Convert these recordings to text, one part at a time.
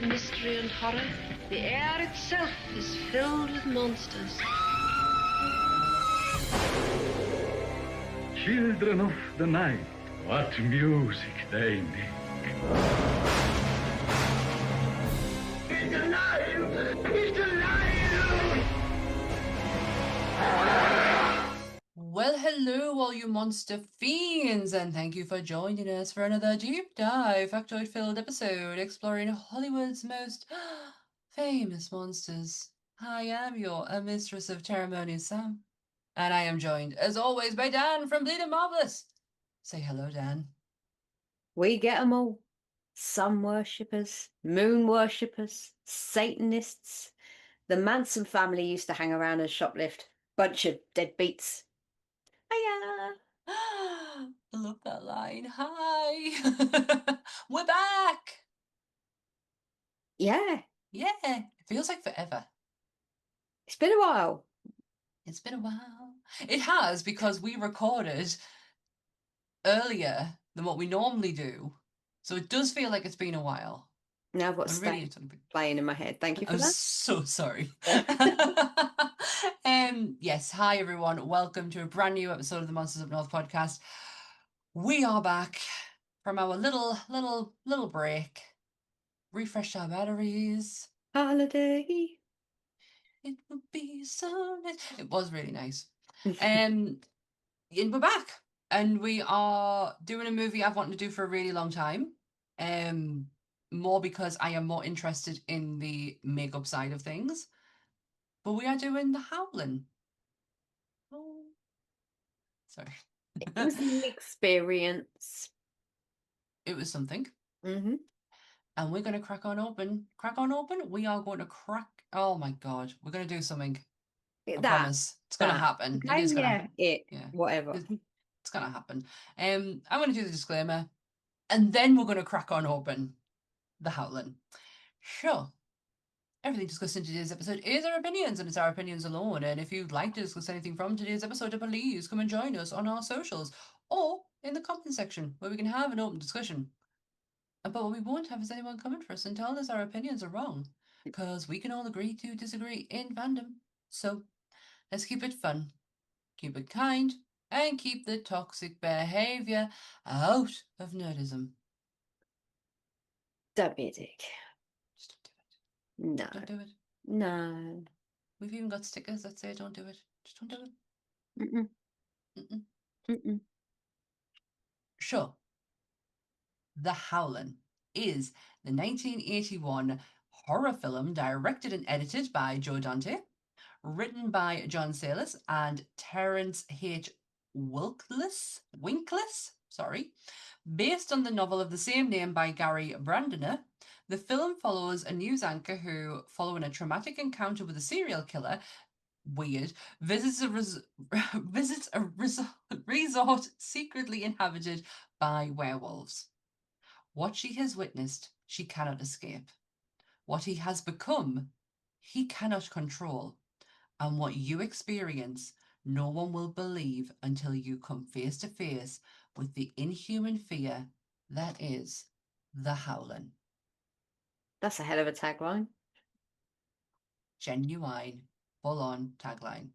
mystery and horror, the air itself is filled with monsters. Children of the night, what music they make. He's alive! He's alive! Well, hello, all you monster fiends, and thank you for joining us for another deep dive, factoid-filled episode exploring Hollywood's most famous monsters. I am your mistress of ceremonies, Sam, and I am joined, as always, by Dan from Bleeding Marvelous. Say hello, Dan. We get them all. Sun worshippers, moon worshippers, Satanists. The Manson family used to hang around and shoplift. Bunch of deadbeats. Hiya! I love that line. Hi! We're back! Yeah, Yeah, it feels like forever. it's been a while. It's been a while. It has, because we recorded earlier than what we normally do. So it does feel like it's been a while. Now I've got I'm Stain really playing in my head. Thank you for I'm that. so sorry. Yes, hi everyone. Welcome to a brand new episode of the Monsters Up North podcast. We are back from our little break. Refreshed our batteries. Holiday. It would be so nice. It was really nice. And we're back. And we are doing a movie I've wanted to do for a really long time. More because I am more interested in the makeup side of things. But we are doing the Howling. Oh. Sorry. It was an experience. It was something. Mm-hmm. And we're going to crack on open. Crack on open? We are going to crack... Oh my God. We're going to do something. I promise. It's going to happen. Okay, It is going to happen. Yeah, whatever. It's going to happen. I'm going to do the disclaimer. And then we're going to crack on open the Howling. Sure. Everything discussed in today's episode is our opinions, and it's our opinions alone. And if you'd like to discuss anything from today's episode, please come and join us on our socials or in the comment section where we can have an open discussion. But what we won't have is anyone coming for us and telling us our opinions are wrong, because we can all agree to disagree in fandom. So let's keep it fun, keep it kind, and keep the toxic behaviour out of nerdism. Don't be a dick. Just don't do it. No. Don't do it. No. We've even got stickers that say don't do it. Just don't do it. Mm-mm. Mm-mm. Mm-mm. Sure. The Howling is the 1981 horror film directed and edited by Joe Dante, written by John Sayles and Terence H. Winkless, based on the novel of the same name by Gary Brandiner. The film follows a news anchor who, following a traumatic encounter with a serial killer, visits a resort secretly inhabited by werewolves. What she has witnessed, she cannot escape. What he has become, he cannot control. And what you experience, no one will believe until you come face to face with the inhuman fear that is the Howling. That's a hell of a tagline. Genuine, full-on tagline.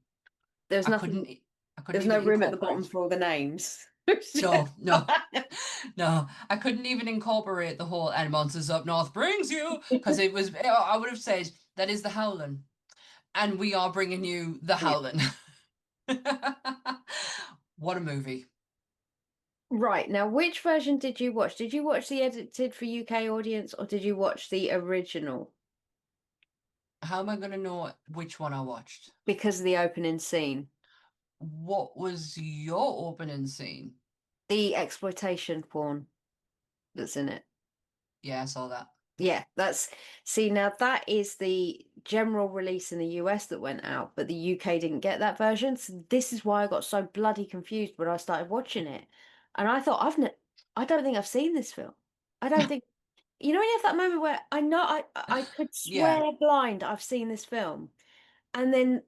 There's I nothing. couldn't There's no even room at the bottom incorporate- for all the names. No. I couldn't even incorporate the whole "and Monsters Up North brings you," because it was. I would have said that is the Howling, and we are bringing you the Howling. What a movie! Right, now which version did you watch? Did you watch the edited for UK audience, or did you watch the original? How am I going to know which one I watched? Because of the opening scene. What was your opening scene? The exploitation porn that's in it. Yeah, I saw that. Yeah, now that is the general release in the US that went out, but the UK didn't get that version. So this is why I got so bloody confused when I started watching it. And I thought, I don't think I've seen this film. I don't think, when you have that moment where I know I could swear blind I've seen this film. And then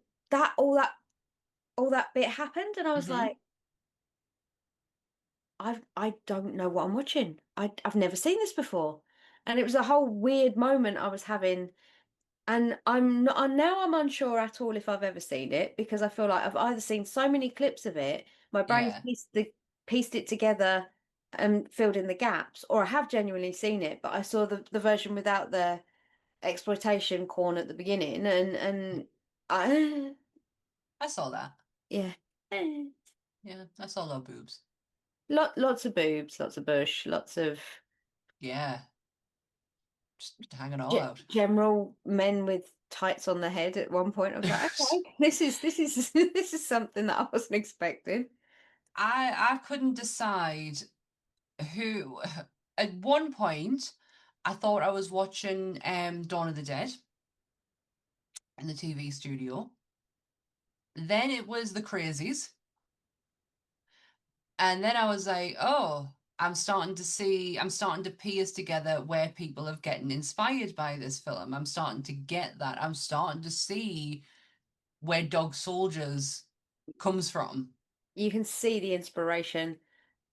all that bit happened, and I was like, I don't know what I'm watching. I've never seen this before. And it was a whole weird moment I was having. And I'm not, now I'm unsure at all if I've ever seen it because I feel like I've either seen so many clips of it, my brain's Yeah. pieced it together and filled in the gaps, or I have genuinely seen it, but I saw the version without the exploitation corn at the beginning, and I I saw that. yeah, eh. Yeah, I saw low boobs. Lots of boobs, lots of bush, lots of Yeah. Just hanging all out. general men with tights on their head at one point. I was like, okay, this is this is something that I wasn't expecting. I couldn't decide who. At one point, I thought I was watching Dawn of the Dead in the TV studio. Then it was the Crazies. And then I was like, oh, I'm starting to piece together where people are getting inspired by this film. I'm starting to get that. I'm starting to see where Dog Soldiers comes from. You can see the inspiration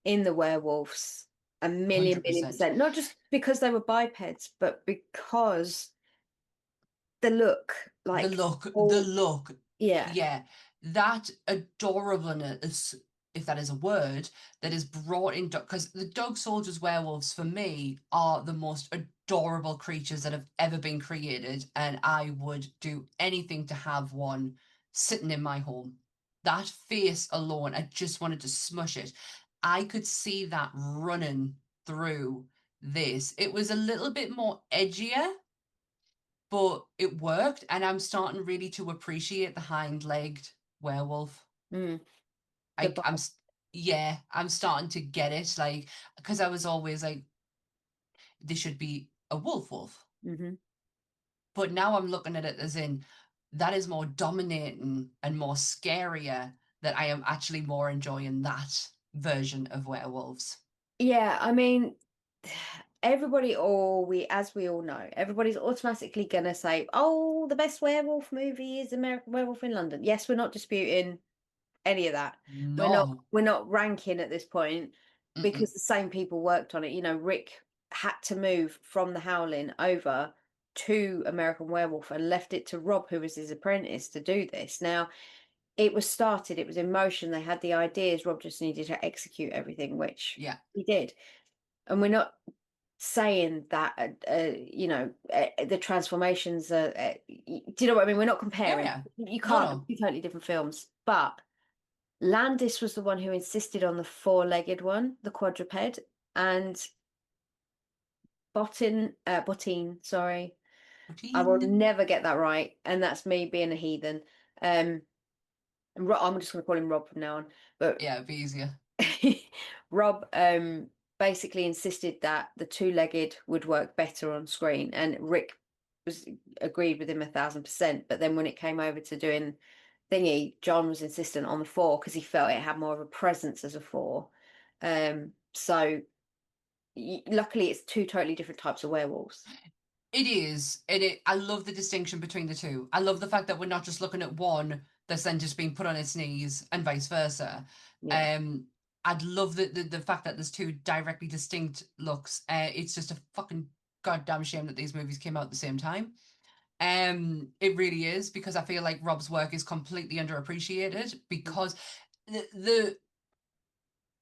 in the werewolves a million 100%. %. Not just because they were bipeds, but because the look, The like look, the all look. yeah. Yeah, that adorableness, if that is a word, that is brought in because the Dog Soldiers werewolves for me are the most adorable creatures that have ever been created, and I would do anything to have one sitting in my home. That face alone, I just wanted to smush it. I could see that running through this. It was a little bit more edgier, but it worked, and I'm starting really to appreciate the hind-legged werewolf. Mm, the I, I'm, s- yeah, I'm starting to get it, like, because I was always like, this should be a wolf. mm-hmm. But now I'm looking at it as in, that is more dominating and more scarier, that I am actually more enjoying that version of werewolves. Yeah, I mean, everybody, or we, as we all know, everybody's automatically gonna say, "Oh, the best werewolf movie is American Werewolf in London." Yes, we're not disputing any of that. No. We're not ranking at this point Mm-mm. because the same people worked on it. You know, Rick had to move from the Howling over to American Werewolf and left it to Rob, who was his apprentice, to do this. Now, it was started, it was in motion, they had the ideas, Rob just needed to execute everything, which Yeah. he did. And we're not saying that you know, the transformations are do you know what I mean? We're not Yeah, comparing. yeah. You No, can't, no. be totally different films. But Landis was the one who insisted on the four-legged one, the quadruped, and Bottine, sorry, I will Routine. never get that right, and that's me being a heathen. um I'm just going to call him Rob from now on, but Yeah, it'd be easier. Rob basically insisted that the two-legged would work better on screen, and Rick was agreed with him 1,000%. But then when it came over to doing thingy, John was insistent on the four because he felt it had more of a presence as a four. So luckily, it's two totally different types of werewolves. It is, I love the distinction between the two. I love the fact that we're not just looking at one that's then just being put on its knees and vice versa. Yeah, Um, I'd love the fact that there's two directly distinct looks. It's just a fucking goddamn shame that these movies came out at the same time. It really is, because I feel like Rob's work is completely underappreciated because the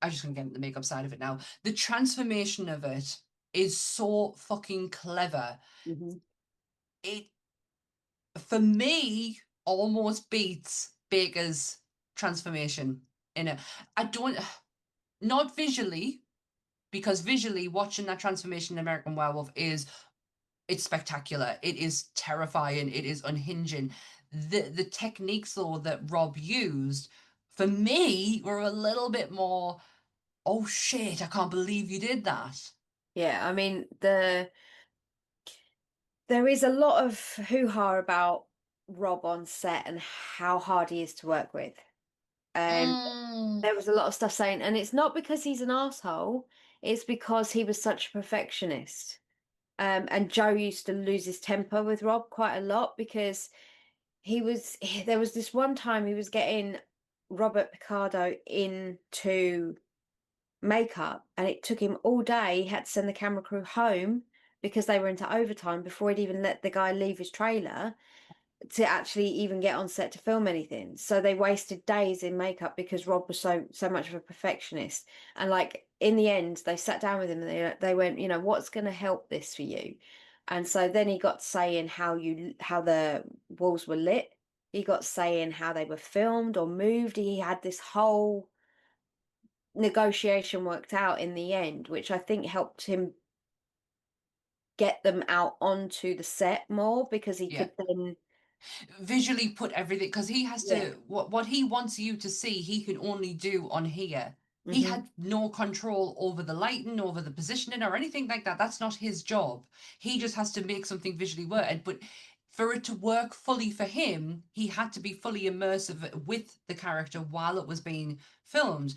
I'm just gonna get into the makeup side of it now. The transformation of it is so fucking clever. mm-hmm. It, for me, almost beats Baker's transformation in it. I don't, not visually, because visually watching that transformation in American Werewolf it's spectacular. It is terrifying. It is unhinging. The techniques though that Rob used for me were a little bit more, oh shit, I can't believe you did that. Yeah, I mean there is a lot of hoo-ha about Rob on set and how hard he is to work with. Um, Mm, there was a lot of stuff saying, and it's not because he's an asshole, it's because he was such a perfectionist. And Joe used to lose his temper with Rob quite a lot because there was this one time he was getting Robert Picardo into makeup and it took him all day. He had to send the camera crew home because they were into overtime before he'd even let the guy leave his trailer to actually even get on set to film anything. So they wasted days in makeup because Rob was so much of a perfectionist. And like in the end, they sat down with him and they went, what's going to help this for you? And so then he got saying how the walls were lit. He got saying how they were filmed or moved. He had this whole negotiation worked out in the end, which I think helped him get them out onto the set more because he Yeah. could then Visually put everything, because he has Yeah. to, what he wants you to see, he can only do on here. He Mhm. had no control over the lighting, over the positioning, or anything like that. That's not his job. He just has to make something visually work. But for it to work fully for him, he had to be fully immersive with the character while it was being filmed.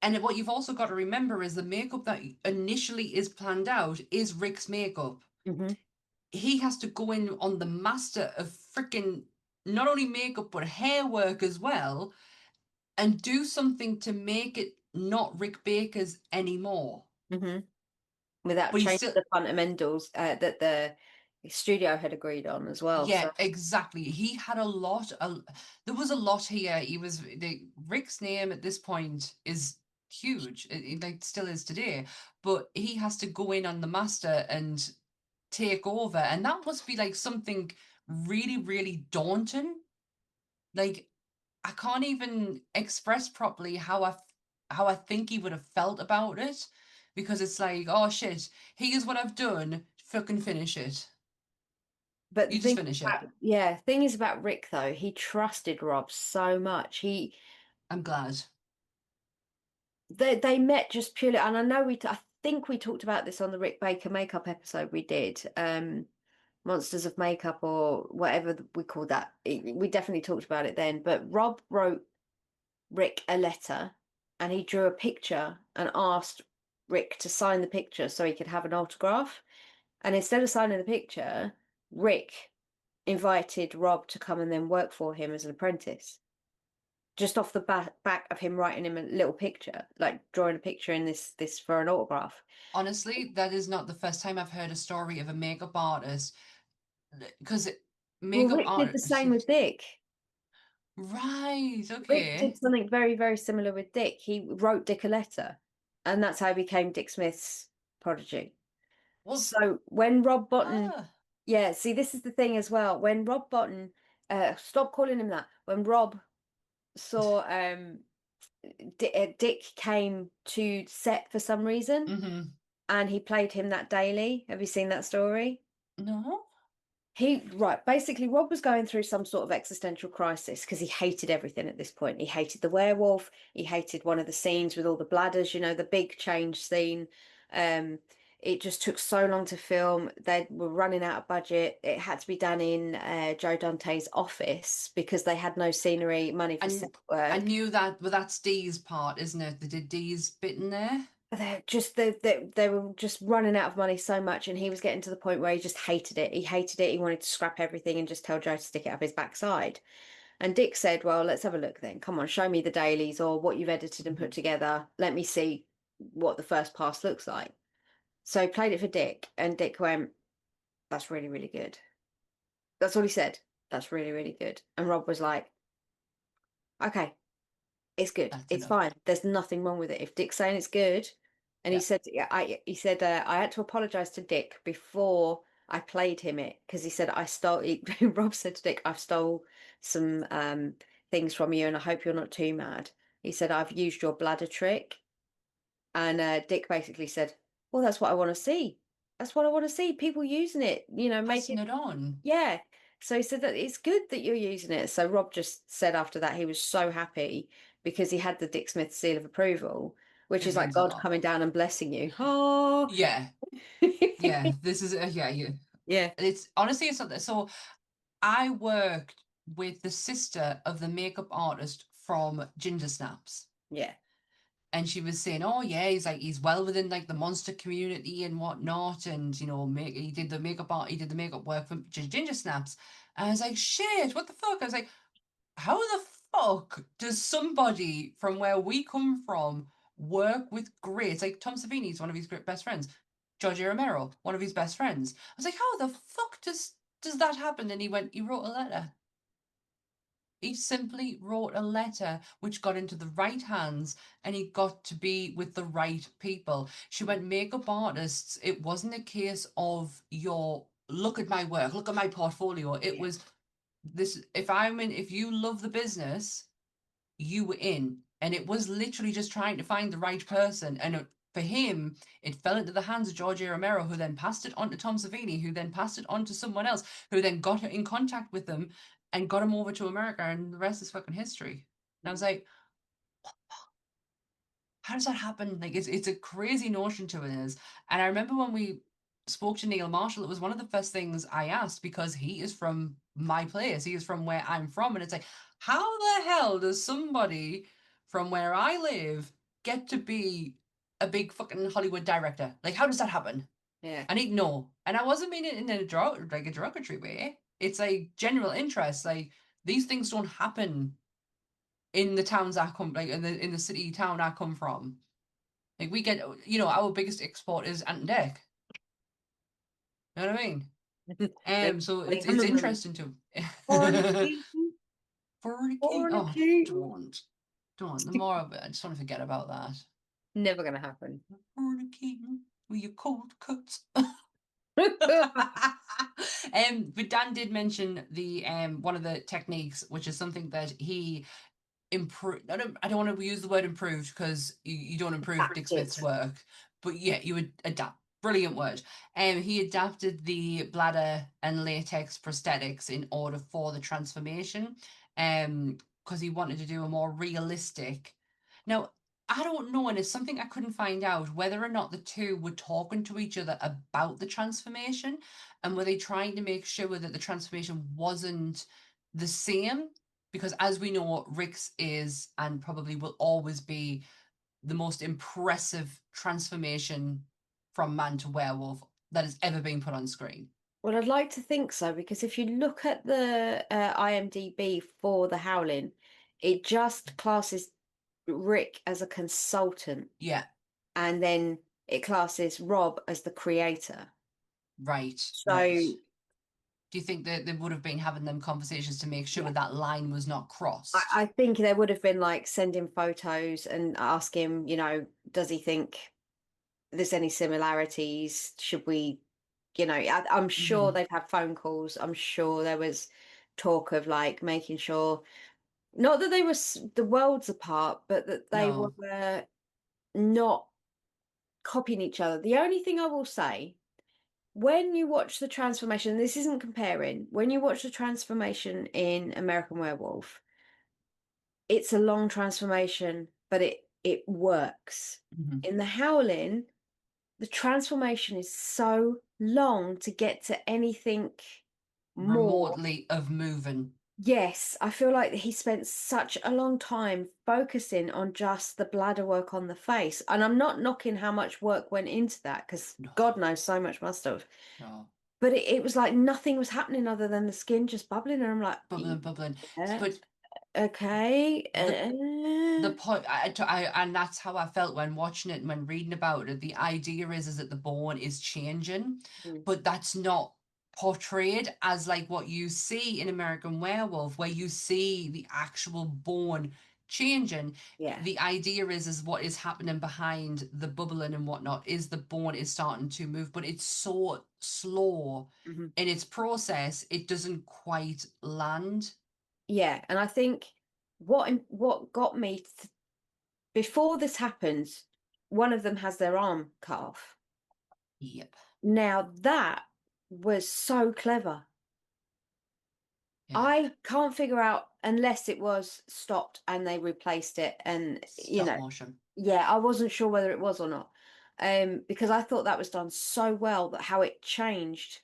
And what you've also got to remember is the makeup that initially is planned out is Rick's makeup. Mhm. He has to go in on the master of freaking not only makeup but hair work as well, and do something to make it not Rick Baker's anymore. Mhm. Without But he's changing still, the fundamentals that the studio had agreed on as well. yeah, So exactly. He had a lot. There was a lot here. Rick's name at this point is huge. It like still is today. But he has to go in on the master and take over, and that must be like something really, really daunting. Like I can't even express properly how I think he would have felt about it, because it's like, oh shit, here's what I've done. Fucking finish it. but the You just thing finish it. about, yeah, thing is about Rick though, he trusted Rob so much. I'm glad. They met just purely, and I know I think we talked about this on the Rick Baker makeup episode we did, Monsters of Makeup or whatever we called that. We definitely talked about it then. But Rob wrote Rick a letter, and he drew a picture and asked Rick to sign the picture so he could have an autograph. And instead of signing the picture, Rick invited Rob to come and then work for him as an apprentice. Just off the back of him writing him a little picture, like drawing a picture in this for an autograph. Honestly, that is not the first time I've heard a story of a makeup artist, because Well, makeup Rick did art. the same with Dick. Right. Rick Okay. did something very, very similar with Dick. He wrote Dick a letter, and that's how he became Dick Smith's prodigy. Well. So when Rob Botton, Ah. yeah, see, this is the thing as well. When Rob Botton, stop calling him that. When Rob saw Dick came to set for some reason, Mm-hmm. and he played him that daily. Have you seen that story? No. Basically, Rob was going through some sort of existential crisis because he hated everything at this point. He hated the werewolf. He hated one of the scenes with all the bladders, the big change scene. Um, it just took so long to film. They were running out of budget. It had to be done in Joe Dante's office because they had no scenery money for set And I work. knew that, but that's Dee's part, isn't it? They did Dee's bit in there. They were just running out of money so much, and he was getting to the point where he just hated it. He hated it. He wanted to scrap everything and just tell Joe to stick it up his backside. And Dick said, "Well, let's have a look then. Come on, show me the dailies or what you've edited and put together. Let me see what the first pass looks like." So he played it for Dick, and Dick went, "That's really, really good." That's all he said. "That's really, really good." And Rob was like, "Okay, it's good. That's It's enough. fine. There's nothing wrong with it. If Dick's saying it's good," and he Yeah. said, "Yeah, he said I had to apologize to Dick before I played him it because he said I stole." Rob said to Dick, "I've stole some things from you, and I hope you're not too mad." He said, "I've used your bladder trick," and Dick basically said, "Well, that's what I want to see. That's what I want to see. People using it. Passing Making it on. yeah." So he said that it's good that you're using it. So Rob just said after that he was so happy because he had the Dick Smith seal of approval, which It is like means a God lot. coming down and blessing you. Oh, Yeah. Yeah. This is, yeah. You. yeah, It's honestly, it's something. So I worked with the sister of the makeup artist from Ginger Snaps. yeah. And she was saying, "Oh yeah, he's well within like the monster community and whatnot, and he did the makeup art, he did the makeup work for Ginger Snaps." And I was like, "Shit, what the fuck?" I was like, "How the fuck does somebody from where we come from work with greats like Tom Savini's one of his great best friends? George Romero, one of his best friends. I was like, how the fuck does that happen? And he went, he wrote a letter. He simply wrote a letter which got into the right hands and he got to be with the right people. She went, makeup artists, it wasn't a case of your look at my work, look at my portfolio. It was this, if you love the business, you were in. And it was literally just trying to find the right person. And for him, it fell into the hands of George Romero, who then passed it on to Tom Savini, who then passed it on to someone else, who then got in contact with them and got him over to America, and the rest is fucking history. And I was like, how does that happen? Like, it's a crazy notion to it is. And I remember when we spoke to Neil Marshall, it was one of the first things I asked, because he is from my place. He is from where I'm from. And it's like, how the hell does somebody from where I live get to be a big fucking Hollywood director? Like, how does that happen? Yeah. I need to know. And I wasn't meaning it in a derogatory way. It's like general interest. Like, these things don't happen in the towns I come, like in the city town I come from. Like, we get, our biggest export is Ant and Dec. You know what I mean? So it's interesting to Fornicating. fornicate. Oh, Fornicating. don't. The more of it, I just want to forget about that. Never gonna happen. Fornicating with your cold cuts. But Dan did mention the one of the techniques, which is something that he improved. I don't want to use the word improved, because you don't improve Dick Smith's work, but yeah, you would adapt. Brilliant word. He adapted the bladder and latex prosthetics in order for the transformation, because he wanted to do a more realistic. Now, I don't know, and it's something I couldn't find out, whether or not the two were talking to each other about the transformation, and were they trying to make sure that the transformation wasn't the same, because as we know, Rick's is and probably will always be the most impressive transformation from man to werewolf that has ever been put on screen. Well, I'd like to think so, because if you look at the IMDb for the Howling, it just classes Rick as a consultant. Yeah. And then it classes Rob as the creator. Right. So right. Do you think that they would have been having them conversations to make sure that line was not crossed? I think there would have been like sending photos and ask him, does he think there's any similarities? Should we, I'm sure they've had phone calls. I'm sure there was talk of like making sure, not that they were the worlds apart, but that they were not copying each other. The only thing I will say, when you watch the transformation, this isn't comparing, when you watch the transformation in American Werewolf, it's a long transformation, but it works. In the Howling, the transformation is so long to get to anything more remotely of moving. Yes, I feel like he spent such a long time focusing on just the bladder work on the face. And I'm not knocking how much work went into that, because God knows so much must have. No. But it was like nothing was happening other than the skin just bubbling. And I'm like, bubbling. Yeah. But okay. The point, and that's how I felt when watching it and when reading about it. The idea is that the bone is changing, but that's not portrayed as like what you see in American Werewolf, where you see the actual bone changing. Yeah. The idea is what is happening behind the bubbling and whatnot is the bone is starting to move, but it's so slow in its process, it doesn't quite land. Yeah, and I think what got me before this happens, one of them has their arm cut off. Yep. Now that was so clever. Yeah. I can't figure out, unless it was stopped and they replaced it, and Stop motion. Yeah, I wasn't sure whether it was or not, because I thought that was done so well, that how it changed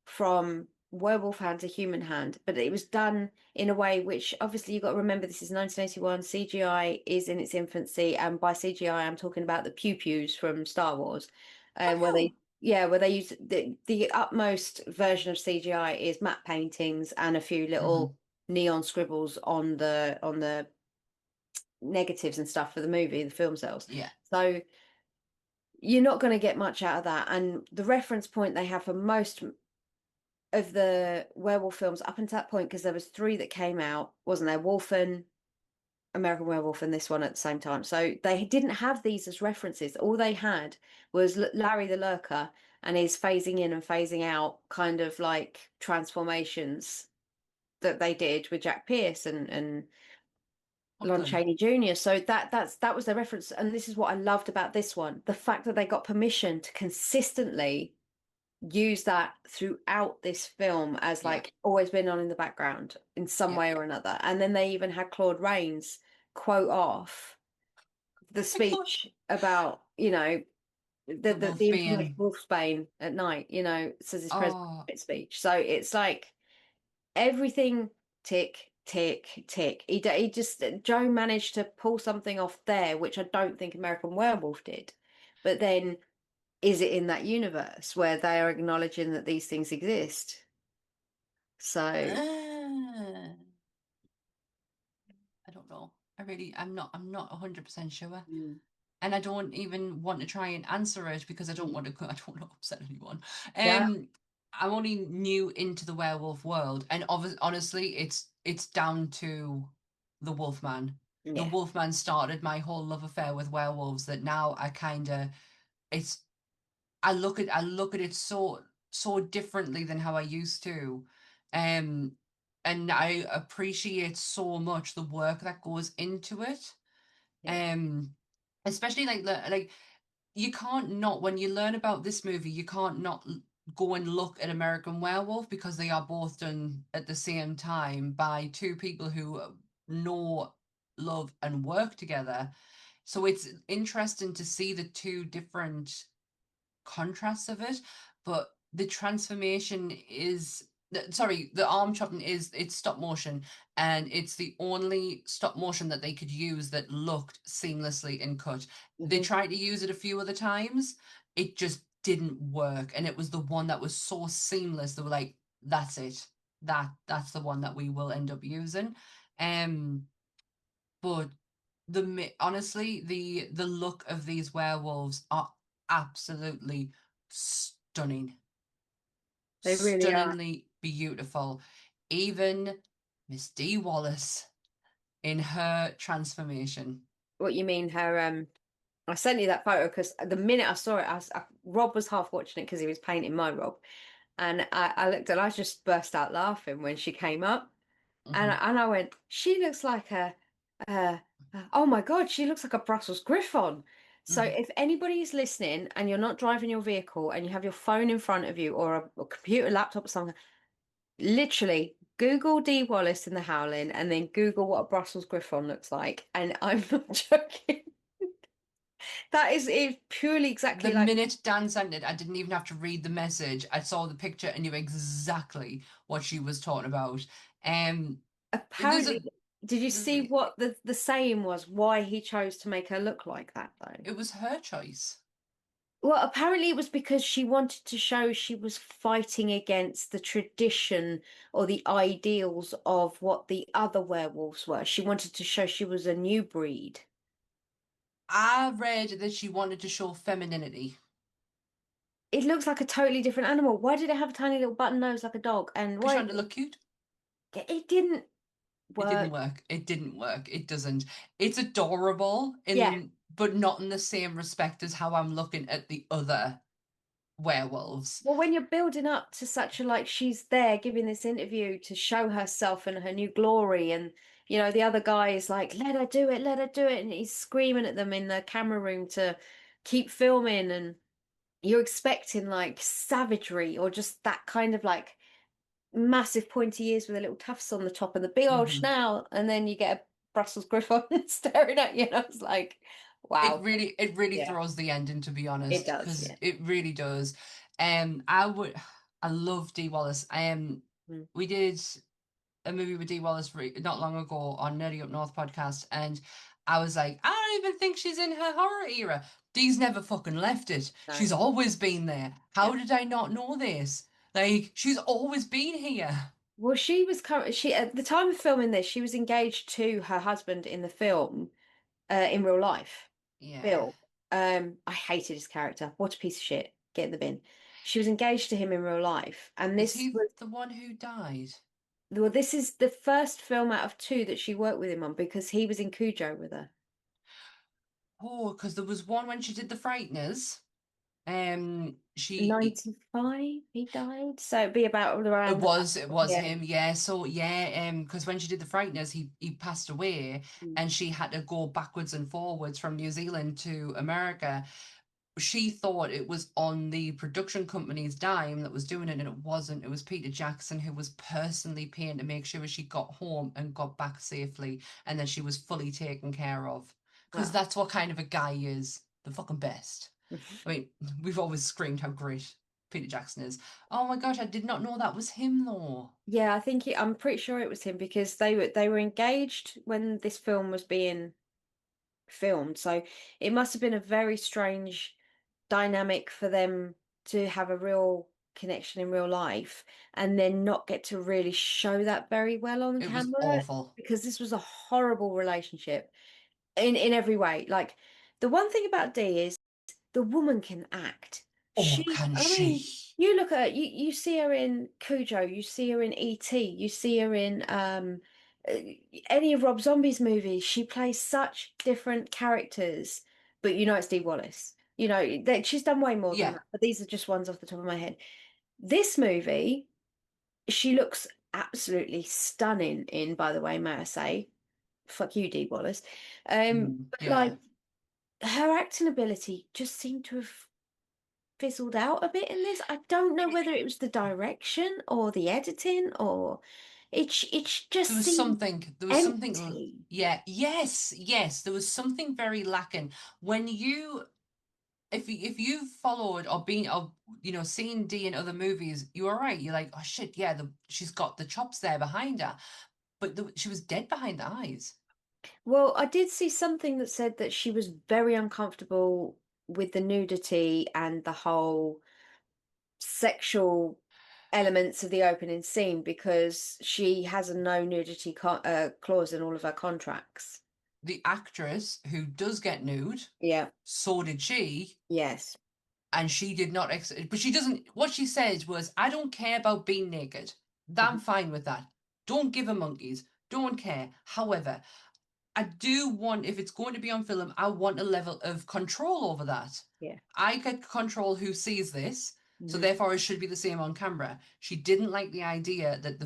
from werewolf hand to human hand, but it was done in a way which, obviously, you've got to remember, this is 1981, CGI is in its infancy, and by CGI I'm talking about the pew-pews from Star Wars, where they use the utmost version of CGI is matte paintings and a few little neon scribbles on the negatives and stuff for the movie, the film cells. Yeah. So you're not going to get much out of that. And the reference point they have for most of the werewolf films up until that point, because there was 3 that came out, wasn't there? Wolfen, American Werewolf, and this one at the same time. So they didn't have these as references. All they had was Larry the Lurker and his phasing in and phasing out kind of like transformations that they did with Jack Pierce and Lon Okay. Chaney Jr. So that was their reference. And this is what I loved about this one. The fact that they got permission to consistently use that throughout this film as Yeah. like always been on in the background in some Yeah. way or another. And then they even had Claude Rains quote off the speech about, the wolf infamous being. Wolfsbane at night, says his Oh, president's speech. So it's like everything tick, tick, tick. He just Joe managed to pull something off there, which I don't think American Werewolf did. But then is it in that universe where they are acknowledging that these things exist? So I don't know. I'm not 100% sure. mm, And I don't even want to try and answer it because I don't want to upset anyone. yeah, I'm only new into the werewolf world, and honestly, it's down to the Wolfman. The yeah, Wolfman started my whole love affair with werewolves. That now it's I look at it so differently than how I used to. Um, and I appreciate so much the work that goes into it. yeah. Um, especially like you can't not when you learn about this movie, you can't not go and look at American Werewolf because they are both done at the same time by 2 people who know, love, and work together. So it's interesting to see the 2 different contrasts of it, but the transformation is sorry, the arm chopping it's stop motion, and it's the only stop motion that they could use that looked seamlessly in cut. They Mhm. tried to use it a few other times, it just didn't work, and it was the one that was so seamless. They were like, that's it, that's the one that we will end up using. um but honestly, the look of these werewolves are absolutely stunning, They really are. stunningly beautiful. Even Miss D. Wallace in her transformation. What you mean? Her I sent you that photo because the minute I saw it, Rob was half watching it because he was painting my Rob, and I looked and I just burst out laughing when she came up, and Mhm. I went, she looks like uh, oh my God, she looks like a Brussels Griffon. So Mhm. if anybody is listening and you're not driving your vehicle and you have your phone in front of you or a computer, laptop, or something, literally Google D Wallace in the Howling and then Google what a Brussels Griffon looks like. And I'm not joking. That is it's purely The exactly like minute Dan sent it, I didn't even have to read the message. I saw the picture and knew exactly what she was talking about. There's apparently a did you there's, see what the saying was why he chose to make her look like that though? it was her choice. Well, apparently it was because she wanted to show she was fighting against the tradition or the ideals of what the other werewolves were. She wanted to show she was a new breed. I read that she wanted to show femininity. It looks like a totally different animal. Why did it have a tiny little button nose like a dog? And Because she why wanted to look cute. it didn't It didn't work? work. It didn't work. It doesn't. It's adorable Yeah. but not in the same respect as how I'm looking at the other werewolves. Well, when you're building up to such a like, she's there giving this interview to show herself and her new glory, and the other guy is like, let her do it, and he's screaming at them in the camera room to keep filming, and you're expecting like savagery or just that kind of like massive pointy ears with a little tufts on the top and the big old Hmm. snout, and then you get a Brussels Griffon staring at you, and I was like, wow, It really yeah, throws the ending, to be it honest, does, because yeah. it really does. I love Dee Wallace. Mm. We did a movie with Dee Wallace not long ago on Nerdy Up North podcast, and I was like, I don't even think she's in her horror era. Dee's never fucking left it. No, She's always been there. yeah. How did I not know this? Like, she's always been here. Well, she at the time of filming this, she was engaged to her husband in the film, in real life, Yeah. Bill. I hated his character. What a piece of shit. Get in the bin. She was engaged to him in real life, and Is this he was the one who died? well, this is the first film out of two that she worked with him on because he was in Cujo with her. Oh, because there was one when she did The Frighteners. She 95, he died. So it'd be about it around was yeah. him, yeah. So yeah, because when she did The Frighteners, he passed away, Mm. and she had to go backwards and forwards from New Zealand to America. She thought it was on the production company's dime that was doing it, and it wasn't. It was Peter Jackson who was personally paying to make sure she got home and got back safely, and then she was fully taken care of. Because Wow. that's what kind of a guy he is, the fucking best. I mean, we've always screamed how great Peter Jackson is. Oh my gosh, I did not know that was him though. Yeah, I think I'm pretty sure it was him because they were engaged when this film was being filmed. So it must have been a very strange dynamic for them to have a real connection in real life and then not get to really show that very well on It was camera awful. because this was a horrible relationship in every way. Like the one thing about Dee is the woman can act. Oh, can I she? mean, you look at her, you see her in Cujo, you see her in E.T., you see her in uh, any of Rob Zombie's movies. She plays such different characters, but you know it's Dee Wallace. You know that she's done way more than Yeah. that, but these are just ones off the top of my head. This movie, she looks absolutely stunning in, by the way, may I say. Fuck you, Dee Wallace. But like Yeah. her acting ability just seemed to have fizzled out a bit in this. I don't know whether it was the direction or the editing or it just seemed There was something, empty. yeah, yes, there was something very lacking. When you, if you've followed or been, or, seen Dee in other movies, you are right. You're like, oh shit, yeah, she's got the chops there behind her. But she was dead behind the eyes. Well, I did see something that said that she was very uncomfortable with the nudity and the whole sexual elements of the opening scene because she has a no nudity clause in all of her contracts. The actress who does get nude, Yeah. so did she, Yes. and she did not but she doesn't, what she said was, I don't care about being naked, I'm fine with that, don't give a monkeys, don't care. However, I do want, if it's going to be on film, I want a level of control over that. Yeah. I get control who sees this, so Mhm. therefore it should be the same on camera. She didn't like the idea that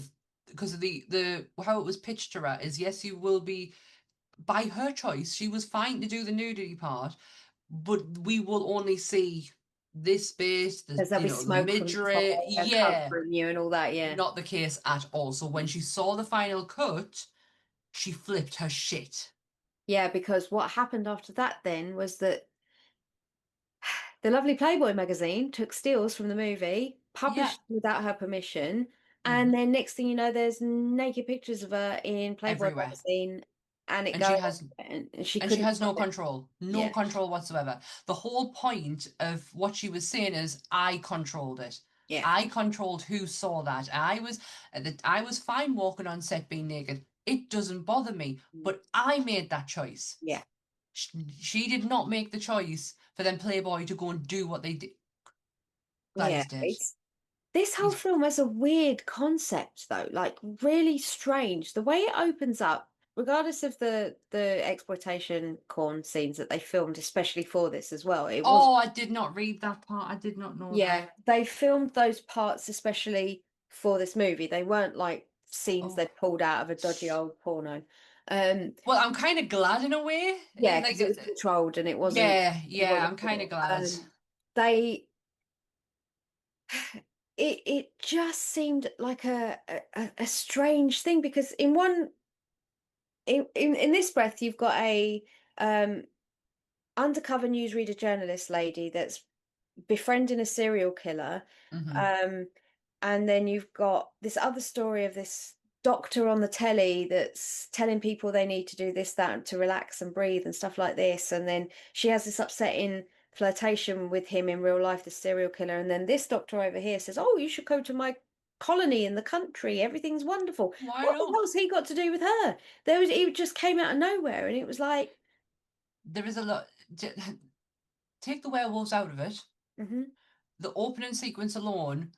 because of the how it was pitched to her is, yes, you will be, by her choice, she was fine to do the nudity part, but we will only see this bit, Because there'll be the smoke from the midriff. fire Yeah, covering you and all that, yeah. not the case at all. So when she saw the final cut, she flipped her shit. Yeah, because what happened after that then was that the lovely Playboy magazine took stills from the movie, Yeah. published without her permission, and Hmm. then next thing you know, there's naked pictures of her in Playboy Everywhere. magazine, and it And she goes, has and she and she couldn't has stop no it. control. No Yeah, control whatsoever. The whole point of what she was saying is, I controlled it. yeah, I controlled who saw that. I was fine walking on set being naked. It doesn't bother me, mm, but I made that choice. yeah, She did not make the choice for them Playboy to go and do what they did. That yeah. is dead. It's this whole He's film has a weird concept though, like really strange. The way it opens up, regardless of the exploitation corn scenes that they filmed, especially for this as well, it was Oh, I did not read that part. I did not know that. yeah, they filmed those parts especially for this movie. They weren't like scenes Oh. they'd pulled out of a dodgy old porno. Um, Well, I'm kind of glad in a way. yeah, Like, because it was controlled and yeah, it yeah, wasn't I'm kind real. of glad. They it just seemed like a strange thing because in this breath you've got a um undercover newsreader journalist lady that's befriending a serial killer. Hmm. Um, and then you've got this other story of this doctor on the telly that's telling people they need to do this, that, and to relax and breathe and stuff like this. And then she has this upsetting flirtation with him in real life, the serial killer. And then this doctor over here says, oh, you should go to my colony in the country. Everything's wonderful. Why What the not? hell's he got to do with her? It just came out of nowhere. And it was like, There is a lot. take the werewolves out of it, Hmm. the opening sequence alone,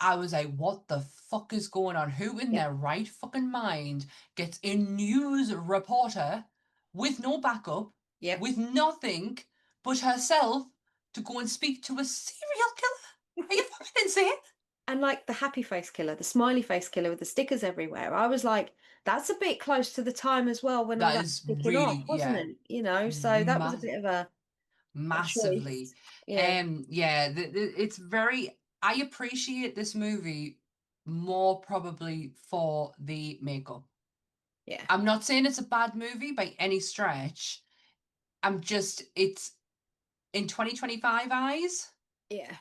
I was like, what the fuck is going on? Who in Yeah. their right fucking mind gets a news reporter with no backup, Yep. with nothing but herself to go and speak to a serial killer? Are you fucking insane? And like the happy face killer, the smiley face killer with the stickers everywhere, I was like, that's a bit close to the time as well when all That that is was kicking off, really, wasn't yeah, it? You know, so that was a ma- bit of a massively. choice. Yeah. Yeah, it's very. I appreciate this movie more probably for the makeup. Yeah. I'm not saying it's a bad movie by any stretch. It's in 2025 eyes, Yeah.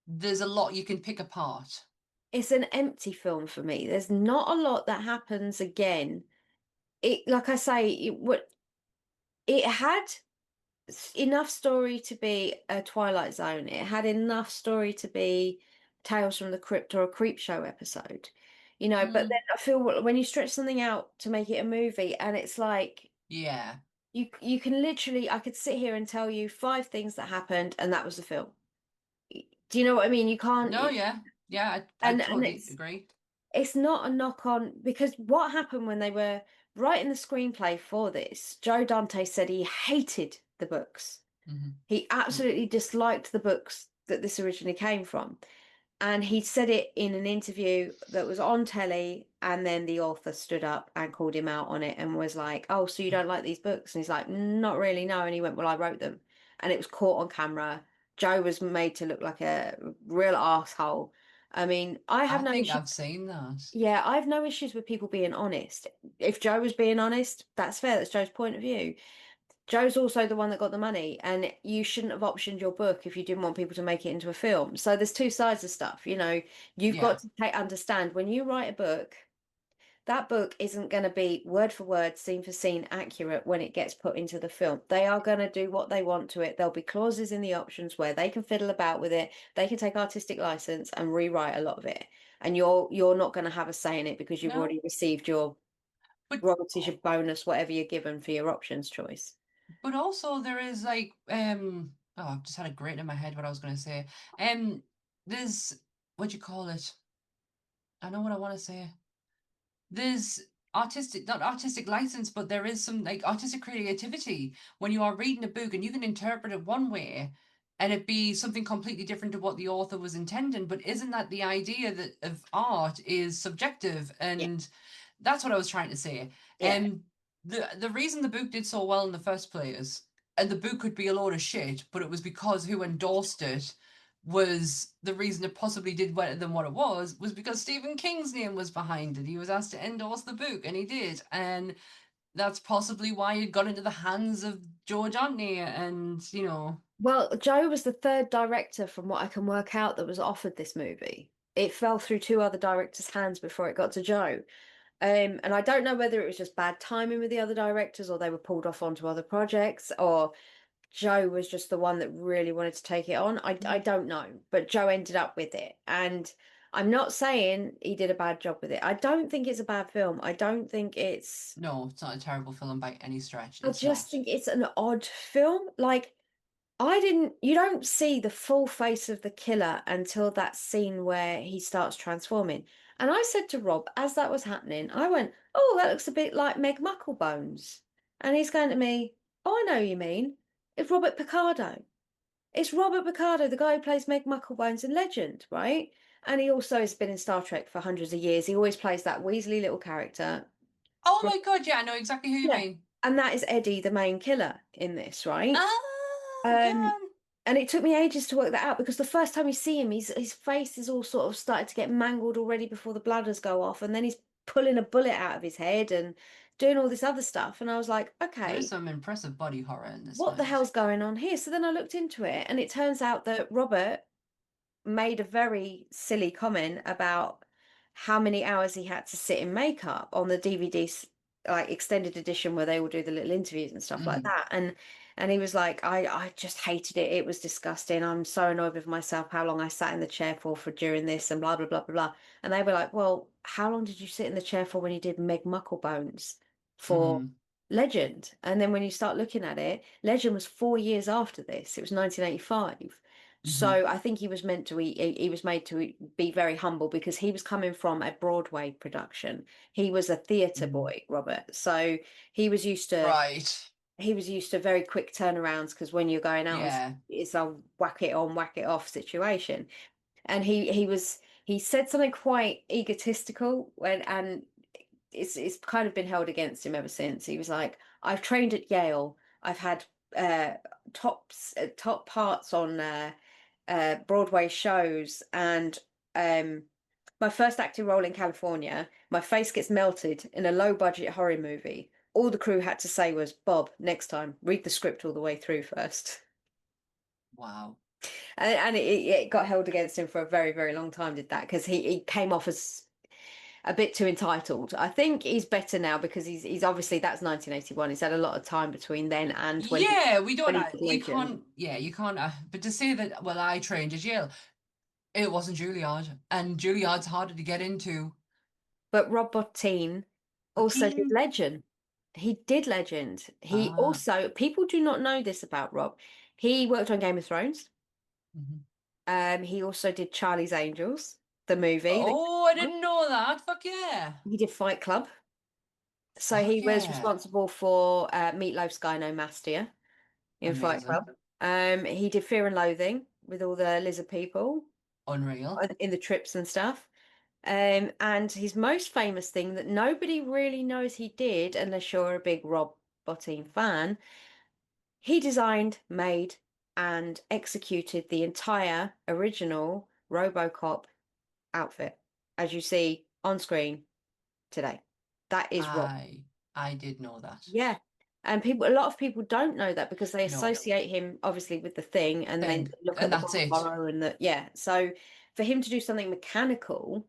there's a lot you can pick apart. It's an empty film for me. There's not a lot that happens again. It, like I say, it had enough story to be a Twilight Zone. It had enough story to be Tales from the Crypt or a Creep Show episode, you know. But Mm, then I feel when you stretch something out to make it a movie, and it's like yeah. you can literally, I could sit here and tell you 5 things that happened, and that was the film. Do you know what I mean? You can't, No, yeah. Yeah, I and totally agree. it's not a knock on because what happened when they were writing the screenplay for this, Joe Dante said he hated the books. Hmm. He absolutely disliked the books that this originally came from. And he said it in an interview that was on telly, and then the author stood up and called him out on it and was like, "Oh, so you don't like these books?" And he's like, "Not really, no." And he went, "Well, I wrote them." And it was caught on camera. Joe was made to look like a real asshole. I mean, I I have no think issue. I've seen that. Yeah, I have no issues with people being honest. If Joe was being honest, that's fair. That's Joe's point of view. Joe's also the one that got the money, and you shouldn't have optioned your book if you didn't want people to make it into a film. So there's two sides of stuff, you know. You've Yeah. got to understand when you write a book, that book isn't going to be word for word, scene for scene accurate when it gets put into the film. They are going to do what they want to it. There'll be clauses in the options where they can fiddle about with it. They can take artistic license and rewrite a lot of it. And you're not going to have a say in it because you've No. already received your But royalties, your bonus, whatever you're given for your options choice. also there is like oh, I've just had a great in my head what I was gonna say. There's what do you call it? I know what I want to say. There's artistic, not artistic license, but there is some like artistic creativity when you are reading a book and you can interpret it one way and it be something completely different to what the author was intending. But isn't that the idea that of art is subjective? Yeah. And that's what I was trying to say. Yeah. The reason the book did so well in the first place, and the book could be a load of shit, but it was because who endorsed it was the reason it possibly did better than what it was because Stephen King's name was behind it. He was asked to endorse the book, and he did. And that's possibly why it got into the hands of George Anthony and, you know. Well, Joe was the third director, from what I can work out, that was offered this movie. It fell through 2 other directors' hands before it got to Joe. And I don't know whether it was just bad timing with the other directors or they were pulled off onto other projects or Joe was just the one that really wanted to take it on. I don't know, but Joe ended up with it. And I'm not saying he did a bad job with it. I don't think it's a bad film. I don't think it's No, it's not a terrible film by any stretch. I It's just not. think it's an odd film. Like you don't see the full face of the killer until that scene where he starts transforming. And I said to Rob, as that was happening, I went, "Oh, that looks a bit like Meg Mucklebones." And he's going to me, "Oh, I know who you mean. It's Robert Picardo. It's Robert Picardo, the guy who plays Meg Mucklebones in Legend, right? And he also has been in Star Trek for hundreds of years. He always plays that Weasley little character. Oh my god, yeah, I know exactly who you Yeah. mean. And that is Eddie, the main killer in this, right? Ah, Um, yeah. and it took me ages to work that out because the first time you see him, his face is all sort of started to get mangled already before the bladders go off, and then he's pulling a bullet out of his head and doing all this other stuff. And I was like, There is okay, some impressive body horror in this what the movie. hell's going on here? So then I looked into it, and it turns out that Robert made a very silly comment about how many hours he had to sit in makeup on the DVD like extended edition where they all do the little interviews and stuff like Mm-hmm. that. And he was like, I just hated it. It was disgusting. I'm so annoyed with myself how long I sat in the chair for during this and blah blah blah blah blah. And they were like, well, how long did you sit in the chair for when you did Meg Mucklebones for Mm-hmm. Legend. And then when you start looking at it, Legend was 4 years after this. It was 1985. Hmm. So I think he was meant to he was made to be very humble because he was coming from a Broadway production. He was a theatre Mm. boy, Robert. So he was used to Right. very quick turnarounds because when you're going out, Yeah. it's a whack it on, whack it off situation. And he said something quite egotistical when and it's kind of been held against him ever since. He was like, I've trained at Yale. I've had uh, top parts on Broadway shows, and um, my first acting role in California, my face gets melted in a low budget horror movie. All the crew had to say was, Bob, next time, read the script all the way through first. Wow. And it got held against him for a very, very long time, did that, because he came off as a bit too entitled. I think he's better now because he's obviously that's 1981. He's had a lot of time between then and Yeah, we don't. when he did You Legend. can't. Yeah, you can't. But to say that, well, I trained at Yale. It wasn't Juilliard, and Juilliard's harder to get into. But Rob Bottin But also did teen. Legend. He did Legend. He Ah. also people do not know this about Rob. He worked on Game of Thrones. Mhm. He also did Charlie's Angels, the movie. Oh, I didn't know that. Fuck yeah. He did Fight Club. So he Fuck was yeah. responsible for Meatloaf's Gynomastia in Fight Club. Amazing. He did Fear and Loathing with all the lizard people Unreal. in the trips and stuff. And his most famous thing that nobody really knows he did, unless you're a big Rob Bottin fan, he designed, made, and executed the entire original RoboCop outfit, as you see on screen today. That is Rob. I did know that. Yeah. And a lot of people don't know that because they No. associate him obviously with the thing and then Thing. look at And the that's it. borrow and the, yeah. So for him to do something mechanical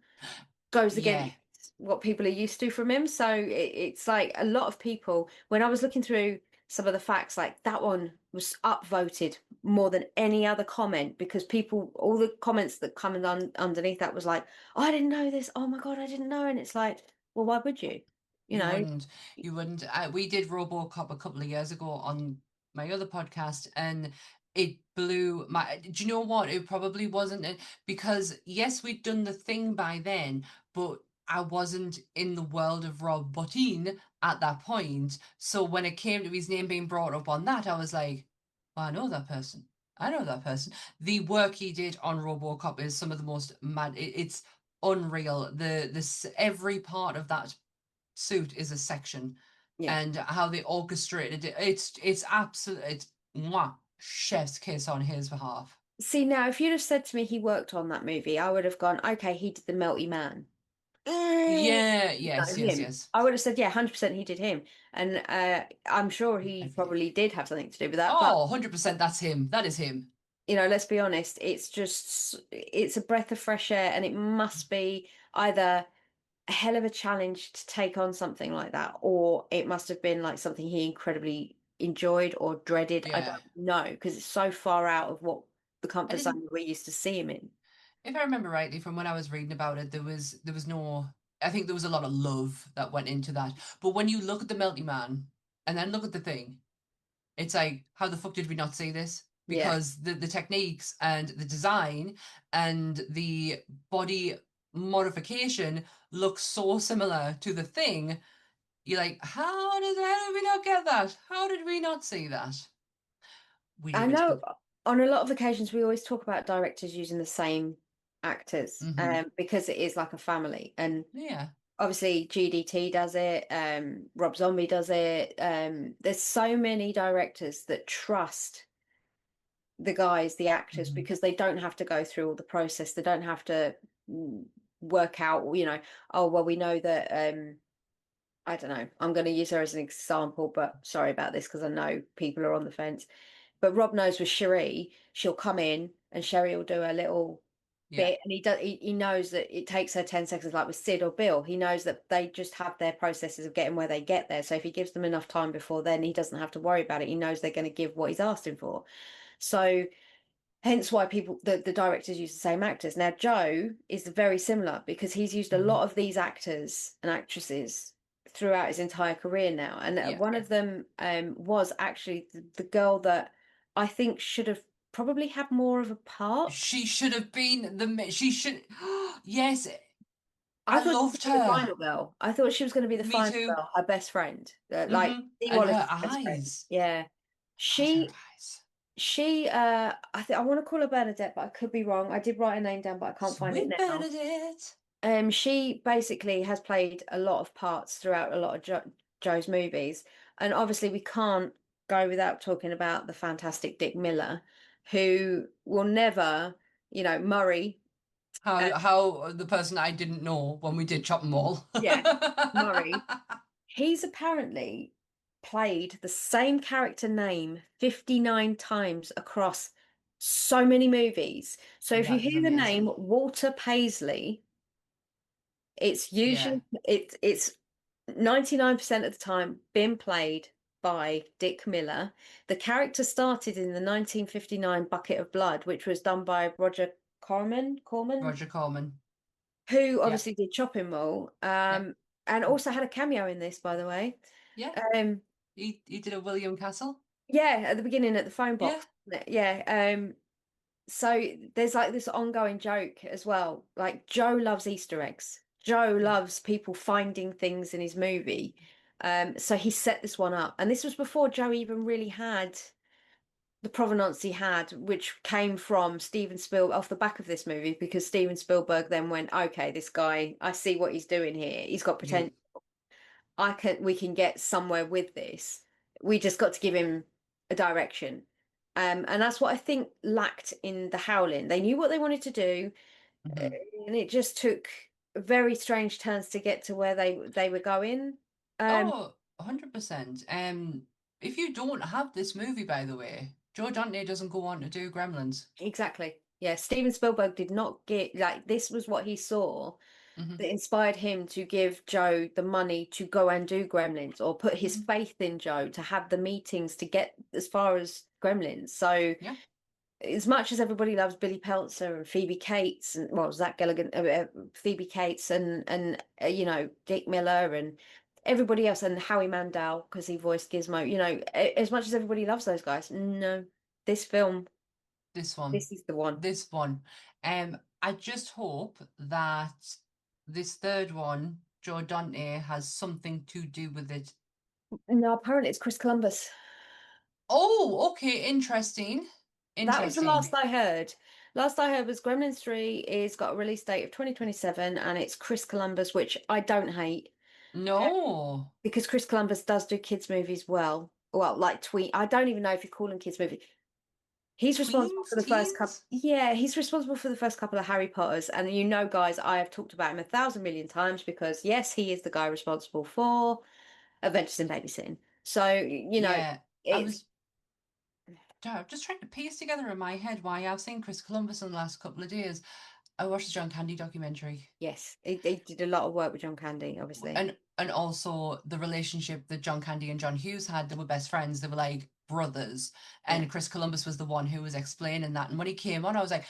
goes Yeah. against what people are used to from him. So it's like a lot of people, when I was looking through some of the facts, like that one was upvoted more than any other comment because people, all the comments that come underneath that was like, oh, I didn't know this. Oh my God, I didn't know. And it's like, well, why would you? You You know, wouldn't. You wouldn't. We did RoboCop a couple of years ago on my other podcast, and it blew my. Do you know what? It probably wasn't because yes, we'd done the thing by then, but I wasn't in the world of Rob Bottin at that point. So when it came to his name being brought up on that, I was like, well, I know that person. I know that person. The work he did on RoboCop is some of the most mad. It's unreal. This every part of that suit is a section, yeah. and how they orchestrated it. It's absolute. It's mwah, chef's kiss on his behalf. See, now, if you'd have said to me he worked on that movie, I would have gone, okay, he did the Melty Man. Yeah. No, Yes. Yes. him. Yes. I would have said, yeah, 100% he did him. And I'm sure he Definitely. probably did have something to do with that. But, Oh, 100%. That's him. That is him. let's be honest, it's a breath of fresh air and it must be either a hell of a challenge to take on something like that, or it must have been like something he incredibly enjoyed or dreaded. I Yeah. don't know, because it's so far out of what the I comfort didn't. zone we used to see him in. If I remember rightly from when I was reading about it, there was no. I think there was a lot of love that went into that. But when you look at the Melty Man and then look at the thing, it's like, how the fuck did we not see this? Yeah. Because the techniques and the design and the body modification look so similar to the thing. You're like, how did we not get that? How did we not see that? We I do it. know on a lot of occasions we always talk about directors using the same actors Mm-hmm. because it is like a family. And Yeah. obviously GDT does it, Rob Zombie does it. There's so many directors that trust the guys, the actors, Mm-hmm. because they don't have to go through all the process. They don't have to work out, oh, well, we know that I don't know. I'm going to use her as an example, but sorry about this because I know people are on the fence. But Rob knows with Cherie, she'll come in and Sherry will do a little Yeah. bit, and he knows that it takes her 10 seconds, like with Sid or Bill. He knows that they just have their processes of getting where they get there. So if he gives them enough time before then, he doesn't have to worry about it. He knows they're going to give what he's asked him for. So hence why the directors use the same actors. Now Joe is very similar because he's used a Mm-hmm. lot of these actors and actresses throughout his entire career now. And Yeah. one of them was actually the girl that I think should have probably had more of a part. She should have been she should. Yes, I I thought she was loved going to be the her. final girl. I thought she was going to be the Me final too. girl, her best friend, like Mm-hmm. Dee And her Wallace's best friend. eyes. Yeah, God, her she eyes. she I want to call her Bernadette, but I could be wrong. I did write her name down, but I can't find it Sweet now. Bernadette. She basically has played a lot of parts throughout a lot of Joe's movies, and obviously we can't go without talking about the fantastic Dick Miller, who will never, Murray. How the person I didn't know when we did Chop 'em All. Yeah, Murray. He's apparently played the same character name 59 times across so many movies. So if you That is hear the name amazing. Walter Paisley, it's Yeah. usually it's 99% of the time been played by Dick Miller. The character started in the 1959 Bucket of Blood, which was done by Roger Corman, Roger Corman. who Yeah. obviously did Chopping Mall, Yeah. and also had a cameo in this, by the way. Yeah. Um, He did a William Castle. yeah, at the beginning at the phone Yeah. box. Yeah. So there's like this ongoing joke as well. Like Joe loves Easter eggs. Joe loves people finding things in his movie. So he set this one up. And this was before Joe even really had the provenance he had, which came from Steven Spielberg off the back of this movie, because Steven Spielberg then went, okay, this guy, I see what he's doing here. He's got Yeah. potential. We can get somewhere with this. We just got to give him a direction. And that's what I think lacked in the Howling. They knew what they wanted to do, Mm-hmm. and it just took very strange turns to get to where they were going. Oh, 100%. If you don't have this movie, by the way, Joe Dante doesn't go on to do Gremlins. Exactly. Yeah, Steven Spielberg did not get, like, this was what he saw Mm-hmm. that inspired him to give Joe the money to go and do Gremlins, or put his Mm-hmm. faith in Joe to have the meetings to get as far as Gremlins. So Yeah. as much as everybody loves Billy Peltzer and Phoebe Cates and, well, Zach Galligan, Phoebe Cates and Dick Miller and everybody else, and Howie Mandel because he voiced Gizmo, as much as everybody loves those guys, no, this film, This one. this is the one. This one. I just hope that this third one, Joe Dante, has something to do with it. No, apparently it's Chris Columbus. Oh, okay, interesting. That was the Interesting. last I heard. Last I heard was Gremlins 3 is got a release date of 2027, and it's Chris Columbus, which I don't hate. No. Because Chris Columbus does do kids movies well. Well, like tween. I don't even know if you call them kids movies. He's responsible Tweens, for the first couple. teens? Yeah, he's responsible for the first couple of Harry Potters, and guys, I have talked about him 1,000,000,000 times because yes, he is the guy responsible for Adventures in Babysitting. So Yeah, I it's was just trying to piece together in my head why I've seen Chris Columbus in the last couple of days. I watched the John Candy documentary. yes, he did a lot of work with John Candy, obviously. And also the relationship that John Candy and John Hughes had. They were best friends. They were like brothers. And Yeah. Chris Columbus was the one who was explaining that. And when he came on, I was like,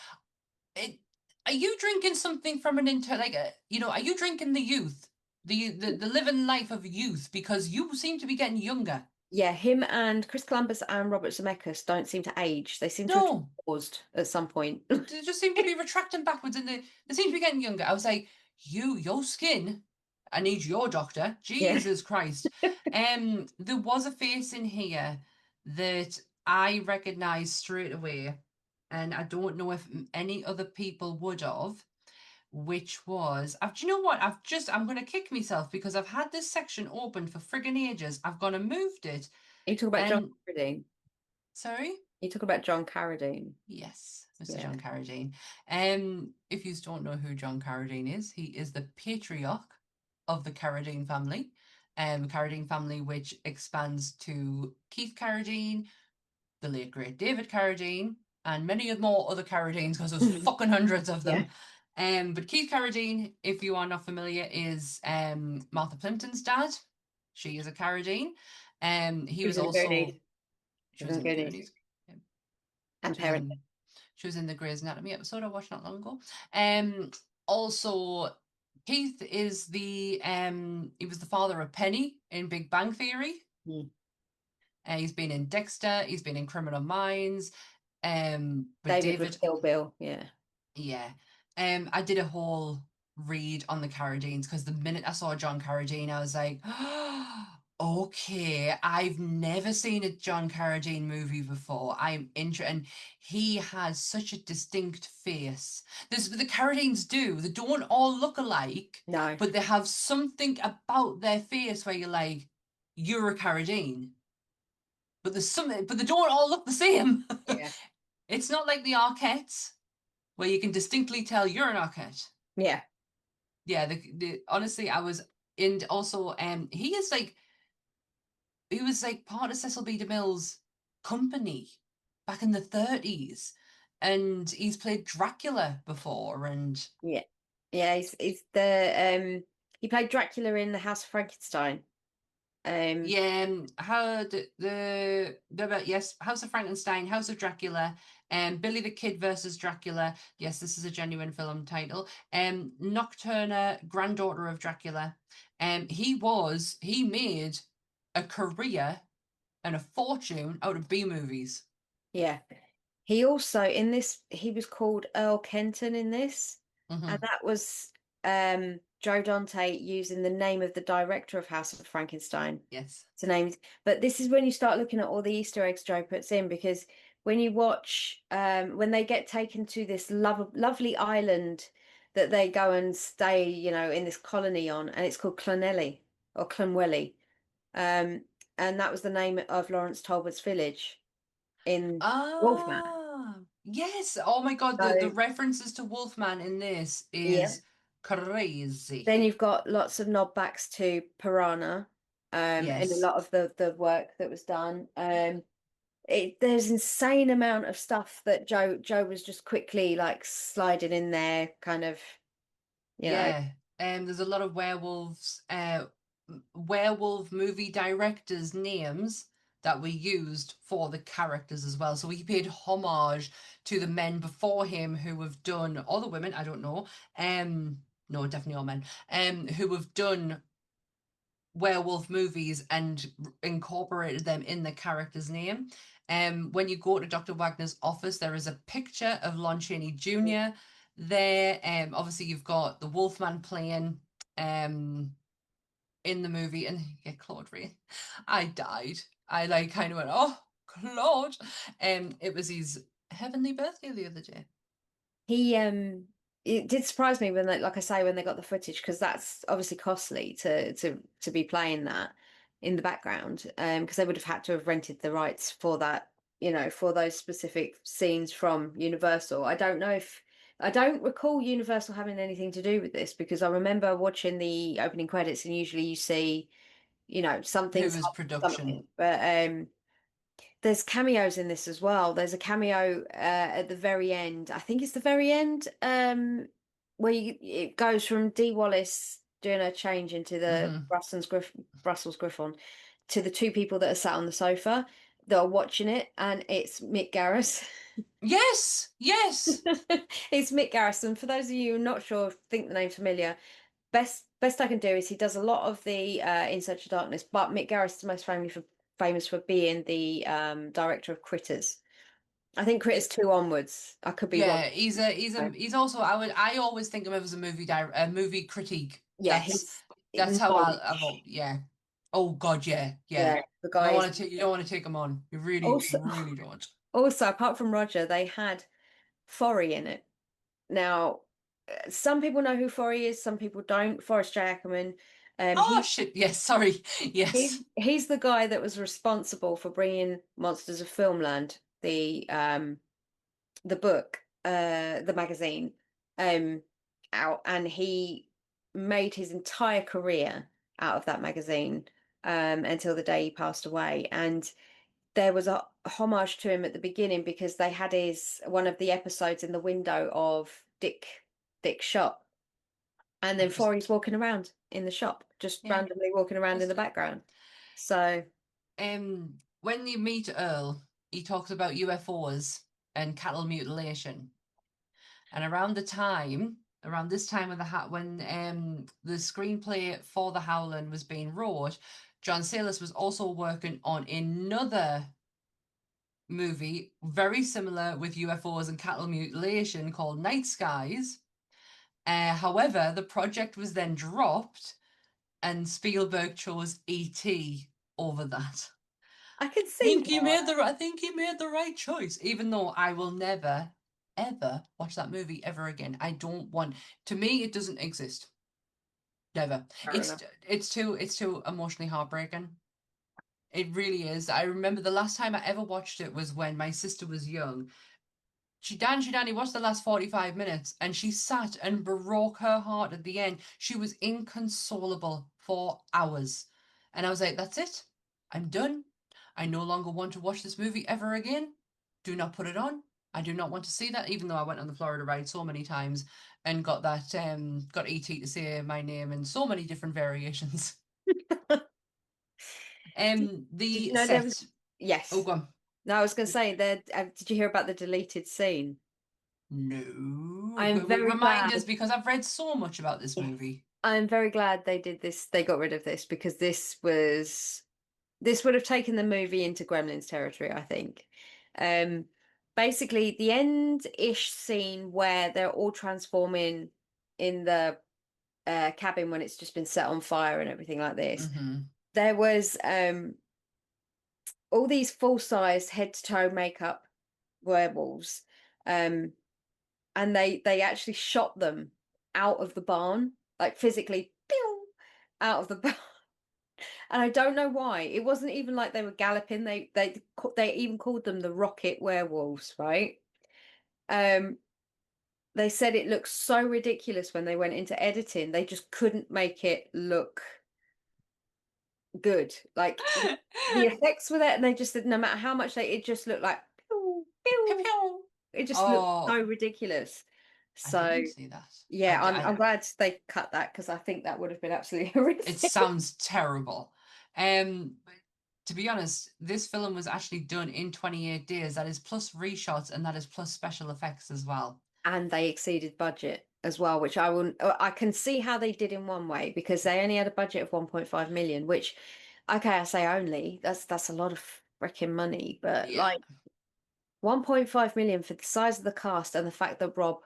are you drinking something from are you drinking the youth? The living life of youth, because you seem to be getting younger. Yeah, him and Chris Columbus and Robert Zemeckis don't seem to age. They seem to have No, paused at some point. they just seem to be retracting backwards, and they seem to be getting younger. I was like, your skin, I need your doctor. Yeah. Jesus Christ. There was a face in here that I recognized straight away, and I don't know if any other people would have, which was, do you know what? I'm going to kick myself because I've had this section open for friggin' ages. I've gone and moved it. You talk about John And, Carradine. sorry? You talk about John Carradine. Yes, Mr. Yeah. John Carradine. If you don't know who John Carradine is, he is the patriarch of the Carradine family. Carradine family, which expands to Keith Carradine, the late great David Carradine, and many more other Carradines, because there's fucking hundreds of them. But Keith Carradine, if you are not familiar, is Martha Plimpton's dad. She is a Carradine. He was also she was in the Goonies. And She was Parent. in, she was in the Grey's Anatomy episode I watched not long ago. Also, Keith is he was the father of Penny in Big Bang Theory. Mm. He's been in Dexter, he's been in Criminal Minds. But David David, with Kill Bill, yeah. yeah. I did a whole read on the Carradines because the minute I saw John Carradine, I was like, okay, I've never seen a John Carradine movie before. I'm interested, and he has such a distinct face. This the Carradines do. They don't all look alike, No. but they have something about their face where you're like, you're a Carradine. But there's something, but they don't all look the same. Yeah. It's not like the Arquettes, where you can distinctly tell you're an Arquette. Yeah. Yeah, honestly, I was in also he was like part of Cecil B. DeMille's company back in the 30s. And he's played Dracula before, and Yeah. Yeah, he's the he played Dracula in the House of Frankenstein. yeah, how yes, House of Frankenstein, House of Dracula, Billy the Kid versus Dracula. Yes, this is a genuine film title. Nocturna, granddaughter of Dracula. He made a career and a fortune out of B movies. Yeah. He also in this he was called Earl Kenton in this, and Hmm. that was Joe Dante using the name of the director of House of Frankenstein Yes. to name. But this is when you start looking at all the Easter eggs Joe puts in, because when you watch when they get taken to this lovely island that they go and stay, in this colony on, and it's called Clonelly or Clonwelly. Um, and that was the name of Lawrence Talbot's village in Wolfman. Yes. Oh my God, the So references to Wolfman in this yeah. is crazy. Then you've got lots of nodbacks to Piranha, in a Yes. lot of the work that was done. There's insane amount of stuff that Joe was just quickly like sliding in there, kind of, you know. Yeah. There's a lot of werewolf movie directors' names that were used for the characters as well. So he paid homage to the men before him who have done, or the women, I don't know. No, definitely all men. Who have done werewolf movies and incorporated them in the character's name. When you go to Dr. Wagner's office, there is a picture of Lon Chaney Jr. there. Obviously, you've got the Wolfman playing in the movie, and yeah, Claude Rain. I died. I like kind of went, oh, Claude. It was his heavenly birthday the other day. He it did surprise me when they, like I say, when they got the footage, because that's obviously costly to be playing that in the background, because they would have had to have rented the rights for that, for those specific scenes from Universal. I don't recall Universal having anything to do with this, because I remember watching the opening credits and usually you see, Who something's was up, production? something, but there's cameos in this as well. There's a cameo at the very end. I think it's the very end, where it goes from Dee Wallace doing a change into the Hmm. Brussels Griffon to the two people that are sat on the sofa that are watching it, and it's Mick Garris. Yes, yes. It's Mick Garrison. For those of you who are not sure, think the name's familiar. Best I can do is he does a lot of the In Search of Darkness, but Mick Garris is most famous for being the director of Critters. I think Critters 2 onwards. I could be wrong. Yeah, he's also I always think of him as a a movie critique. Yeah, he's That's how knowledge. yeah. Oh God, yeah, yeah. Yeah, the guy is. You don't want to take him on. Also, You really don't. also apart from Roger, they had Forry in it. Now, some people know who Forry is, some people don't. Forrest J. Ackerman. Oh He shit, yes, sorry. he's Yes. he's the guy that was responsible for bringing Monsters of Filmland, the book, the magazine, um, out, and he made his entire career out of that magazine, until the day he passed away. And there was a homage to him at the beginning, because they had his one of the episodes in the window of Dick's shop, and I then just Forey's walking around in the shop, just yeah. randomly walking around in the Just background. So when you meet Earl, he talks about UFOs and cattle mutilation. And around the time around this time of when the screenplay for The Howling was being wrote, John Sayles was also working on another movie very similar with UFOs and cattle mutilation called Night Skies. However, the project was then dropped and Spielberg chose E.T. over that. I can see I think he made the right choice, even though I will never, ever watch that movie ever again. I don't want. To me, it doesn't exist. Never. Fair enough. It's too emotionally heartbreaking. It really is. I remember the last time I ever watched it was when my sister was young. She Danny watched the last 45 minutes and she sat and broke her heart at the end. She was inconsolable for hours. And I was like, that's it. I'm done. I no longer want to watch this movie ever again. Do not put it on. I do not want to see that, even though I went on the Florida ride so many times and got got ET to say my name in so many different variations. Did The you know there was? set. Oh, Yes. go on. No, I was going to say that. Did you hear about the deleted scene? No. I'm very Remind glad. us because I've read so much about this Yes. movie. I'm very glad they did this. They got rid of this because this would have taken the movie into Gremlins territory, I think. Um, Basically the end-ish scene where they're all transforming in the cabin when it's just been set on fire and everything like this. Mm-hmm. There was all these full-size head-to-toe makeup werewolves, and they actually shot them out of the barn, like physically, pew, out of the barn. And I don't know why. It wasn't even like they were galloping. They even called them the rocket werewolves, right? Um, they said it looked so ridiculous when they went into editing. They just couldn't make it look good. Like the effects were there, and they just said no matter how much it just looked like pew, Pew pew. pew. It just looked Oh, so ridiculous. I So didn't see that. yeah, I'm glad they cut that because I think that would have been absolutely It horrific. sounds terrible. Um, to be honest, this film was actually done in 28 days. That is plus reshots and that is plus special effects as well. And they exceeded budget as well, which I can see how they did in one way because they only had a budget of 1.5 million, which okay, I say only, that's a lot of freaking money, but Yeah. like 1.5 million for the size of the cast and the fact that Rob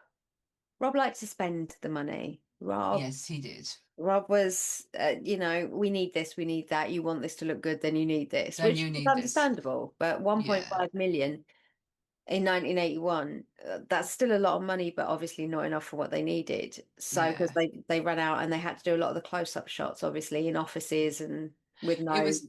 liked to spend the money. Yes, he did. Rob was, we need this, we need that. You want this to look good, then you need this, Then which you is need this. understandable. But Yeah. 1.5 million in 1981, that's still a lot of money, but obviously not enough for what they needed. So because Yeah. they ran out and they had to do a lot of the close-up shots, obviously in offices and with It no. was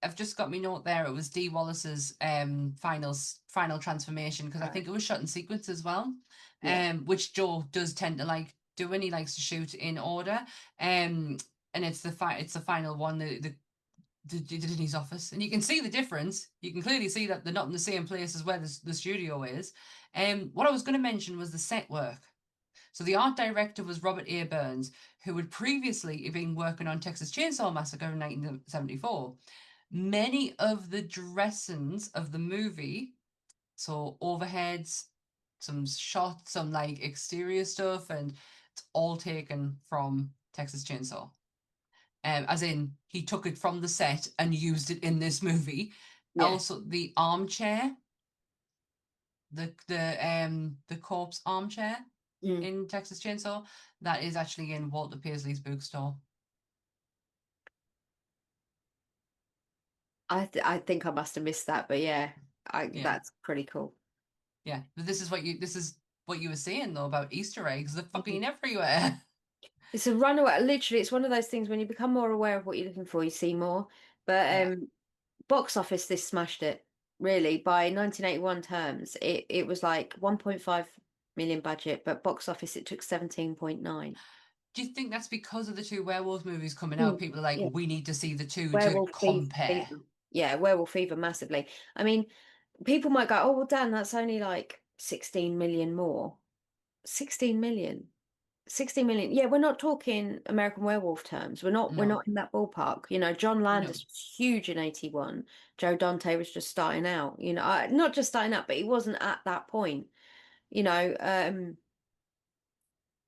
I've just got me note there. It was Dee Wallace's final transformation because I think it was shot in sequence as well. Yeah. Which Joe does tend to like doing. He likes to shoot in order. And it's the final one. They did it in his office, and you can see the difference. You can clearly see that they're not in the same place as where the studio is. What I was going to mention was the set work. So the art director was Robert A. Burns, who had previously been working on Texas Chainsaw Massacre in 1974. Many of the dressings of the movie, so overheads, some shots, some like exterior stuff, and it's all taken from Texas Chainsaw. As in, he took it from the set and used it in this movie. Yeah. Also, the armchair, the corpse armchair in Texas Chainsaw, that is actually in Walter Paisley's bookstore. I think I must have missed that, but yeah, Yeah. that's pretty cool. Yeah, but this is what you were saying though about Easter eggs. They're fucking everywhere. It's a runaway. Literally, it's one of those things when you become more aware of what you're looking for, you see more. But Yeah. box office, this smashed it. Really, by 1981 terms, it was like 1.5 million budget, but box office it took 17.9. Do you think that's because of the two werewolf movies coming out? People are like, Yeah, we need to see the two to werewolf compare. fever. Yeah, werewolf fever massively. I mean, people might go, "Oh, well, Dan, that's only like 16 million more." 16 million. 60 million. Yeah, we're not talking American Werewolf terms. We're No, not in that ballpark. You know, John no. Landis was huge in 81. Joe Dante was just starting out, not just starting out, but he wasn't at that point. You know,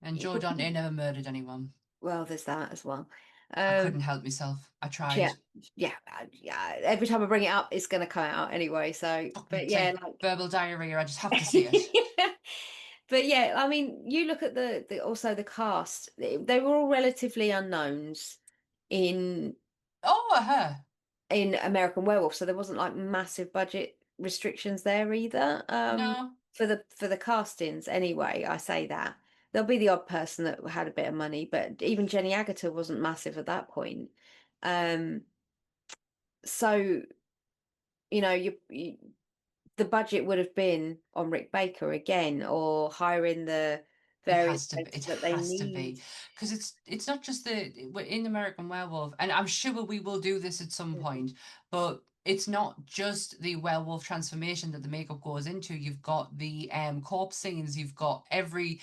And Joe Dante never murdered anyone. Well, there's that as well. I couldn't help myself. I tried. Yeah. Every time I bring it up, it's going to come out anyway. So, but It's yeah, like verbal diarrhea. I just have to see it. But yeah, I mean, you look at also the cast. They were all relatively unknowns in Her. in American Werewolf, so there wasn't like massive budget restrictions there either. No. For the castings anyway, I say that. There'll be the odd person that had a bit of money, but even Jenny Agutter wasn't massive at that point. So the budget would have been on Rick Baker again, or hiring the various It that they has to need. be, because it's not just in American Werewolf, and I'm sure we will do this at some point, but it's not just the werewolf transformation that the makeup goes into. You've got the corpse scenes. You've got the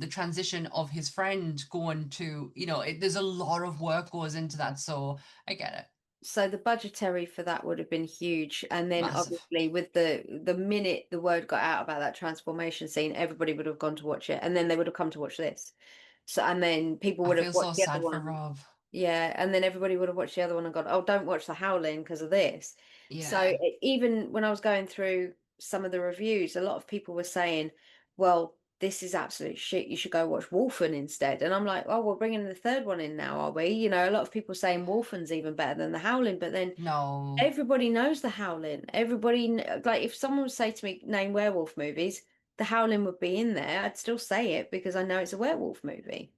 transition of his friend going to there's a lot of work goes into that. So I get it. So the budgetary for that would have been huge. And then Massive. obviously with the minute the word got out about that transformation scene, everybody would have gone to watch it. And then they would have come to watch this. So and then people I would have feel so watched the other sad for one. Rob. Yeah, and then everybody would have watched the other one and gone, oh, don't watch the Howling because of this. So Yeah. even when I was going through some of the reviews, a lot of people were saying, well, this is absolute shit. You should go watch Wolfen instead. And I'm like, oh, we're bringing the third one in now, are we? You know, a lot of people saying Wolfen's even better than the Howling, but then No. everybody knows the Howling. Everybody, like, if someone would say to me, name werewolf movies, the Howling would be in there. I'd still say it because I know it's a werewolf movie.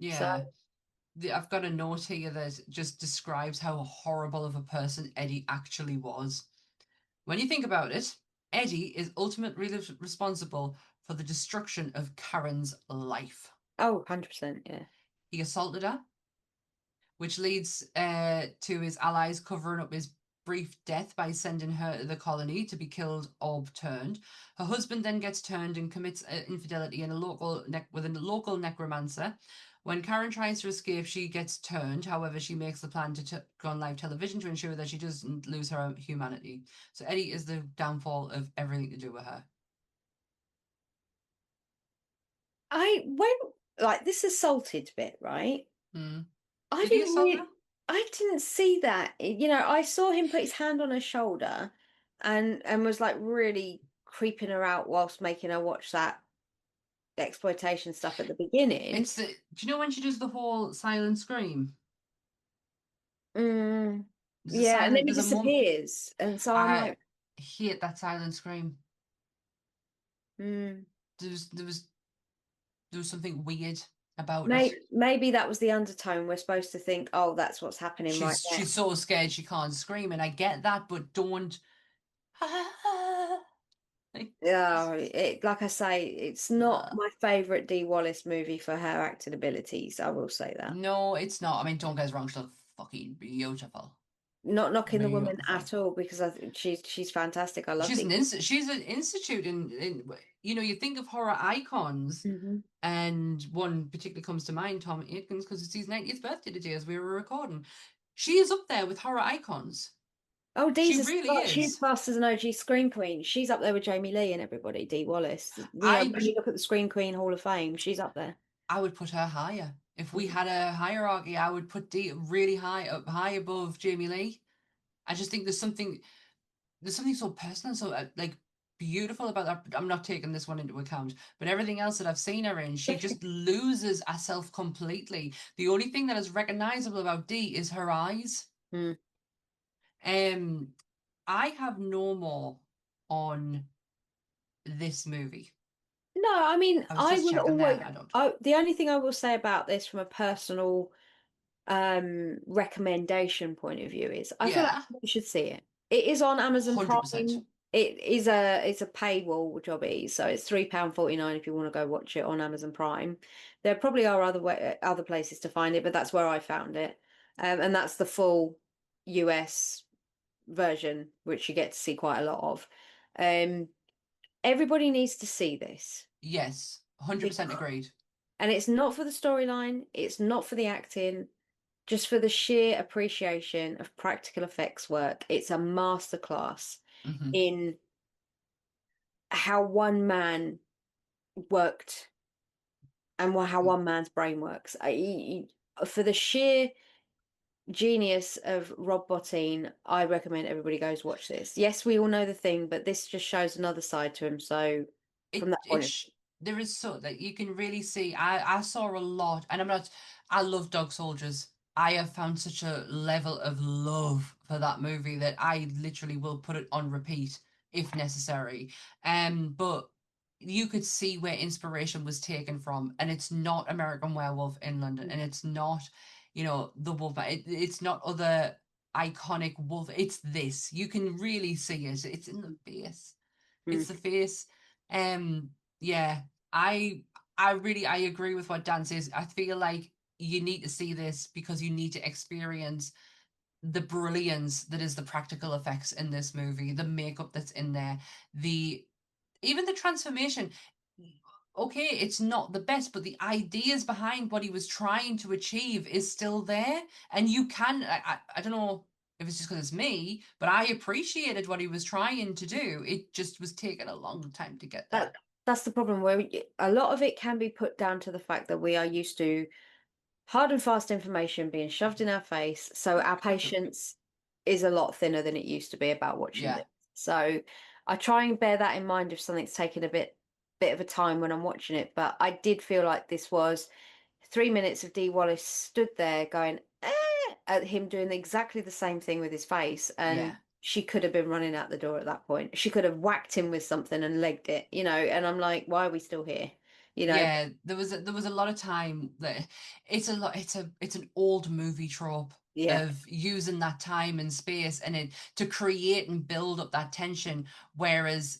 So. Yeah. I've got a note here that just describes how horrible of a person Eddie actually was. When you think about it, Eddie is ultimately responsible for the destruction of Karen's life. Oh, 100%, yeah. He assaulted her, which leads to his allies covering up his brief death by sending her to the colony to be killed or turned. Her husband then gets turned and commits infidelity with a local necromancer. When Karen tries to escape, she gets turned. However, she makes the plan to go on live television to ensure that she doesn't lose her humanity. So Eddie is the downfall of everything to do with her. I went like this assaulted bit, right? Mm. I Did he didn't assault really, her? I didn't see that. I saw him put his hand on her shoulder and was like really creeping her out whilst making her watch that exploitation stuff at the beginning. Do you know when she does the whole silent scream? Mm, There's a yeah, and then silent. he There's a moment. disappears, and so I'm I like, hate that silent scream. mm. There was something weird about it. Maybe that was the undertone. We're supposed to think, oh, that's what's happening right now. She's so scared she can't scream, and I get that, but don't. Yeah, like I say, it's not my favorite Dee Wallace movie for her acting abilities. I will say that. No, it's not. I mean, don't get us wrong, she's fucking beautiful. Not knocking the woman Beautiful. at all because I think she's fantastic. I love She's it. she's an institute in you think of horror icons, and one particularly comes to mind, Tom Aikens, because it's his 90th birthday today as we were recording. She is up there with horror icons. Oh, She really she's is. classed as an OG Scream Queen. She's up there with Jamie Lee and everybody. Dee Wallace. I When you look at the Scream Queen Hall of Fame, she's up there. I would put her higher. If we had a hierarchy, I would put Dee really high, up high above Jamie Lee. I just think there's something so personal, so like beautiful about that. I'm not taking this one into account, but everything else that I've seen her in, she just loses herself completely. The only thing that is recognizable about Dee is her eyes. I have no more on this movie. No, I mean, I was I just will checking always. there. I don't. The only thing I will say about this from a personal recommendation point of view is I feel like Yeah, you should see it. It is on Amazon 100%. Prime. It's a paywall job it is, so it's £3.49 if you want to go watch it on Amazon Prime. There probably are other places to find it, but that's where I found it. And that's the full US version, which you get to see quite a lot of. Everybody needs to see this. Yes, 100% agreed. And it's not for the storyline, it's not for the acting, just for the sheer appreciation of practical effects work. It's a masterclass in how one man worked and how one man's brain works. For the sheer genius of Rob Bottin, I recommend everybody goes watch this. Yes, we all know the thing, but this just shows another side to him. So from that point of view, there is so that you can really see. I saw a lot, and I love Dog Soldiers. I have found such a level of love for that movie that I literally will put it on repeat if necessary. But you could see where inspiration was taken from, and it's not American Werewolf in London, and it's not, the wolf. It's not other iconic wolf. It's this. You can really see it. It's in the face. It's the face. Yeah, I I agree with what Dan says. I feel like you need to see this because you need to experience the brilliance that is the practical effects in this movie, the makeup that's in there, even the transformation. Okay, it's not the best, but the ideas behind what he was trying to achieve is still there. And you can, I don't know if it's just because it's me, but I appreciated what he was trying to do. It just was taking a long time to get there. that's the problem where a lot of it can be put down to the fact that we are used to hard and fast information being shoved in our face. So our patience is a lot thinner than it used to be about watching this. So I try and bear that in mind if something's taking a bit of a time when I'm watching it. But I did feel like this was 3 minutes of Dee Wallace stood there going at him doing exactly the same thing with his face, and she could have been running out the door at that point. She could have whacked him with something and legged it, and I'm like, why are we still here? Yeah, there was a lot of time that it's an old movie trope of using that time and space and to create and build up that tension, whereas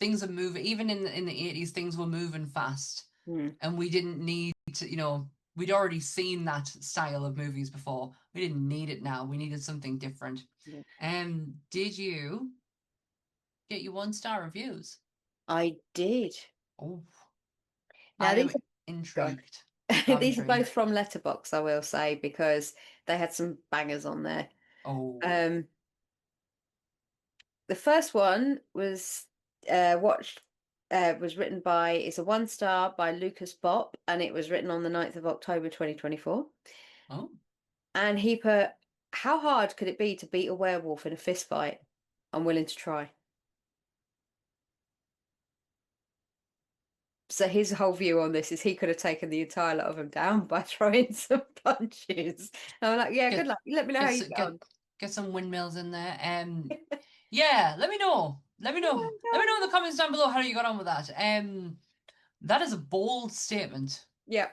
things are moving. Even in the 80s, things were moving fast, and we didn't need to. We'd already seen that style of movies before. We didn't need it now. We needed something different. Did you get your 1-star reviews? I did. Oh, now I am these intrigued. these are both from Letterboxd, I will say, because they had some bangers on there. Oh. The first one was was written by, it's a 1-star by Lucas Bopp, and it was written on the 9th of October 2024. Oh. And he put, how hard could it be to beat a werewolf in a fist fight? I'm willing to try. So his whole view on this is he could have taken the entire lot of them down by throwing some punches. And I'm like, yeah, good luck. Let me know how you get on. Get some windmills in there. Yeah, let me know. Let me know. Let me know in the comments down below how you got on with that. That is a bold statement. Yeah.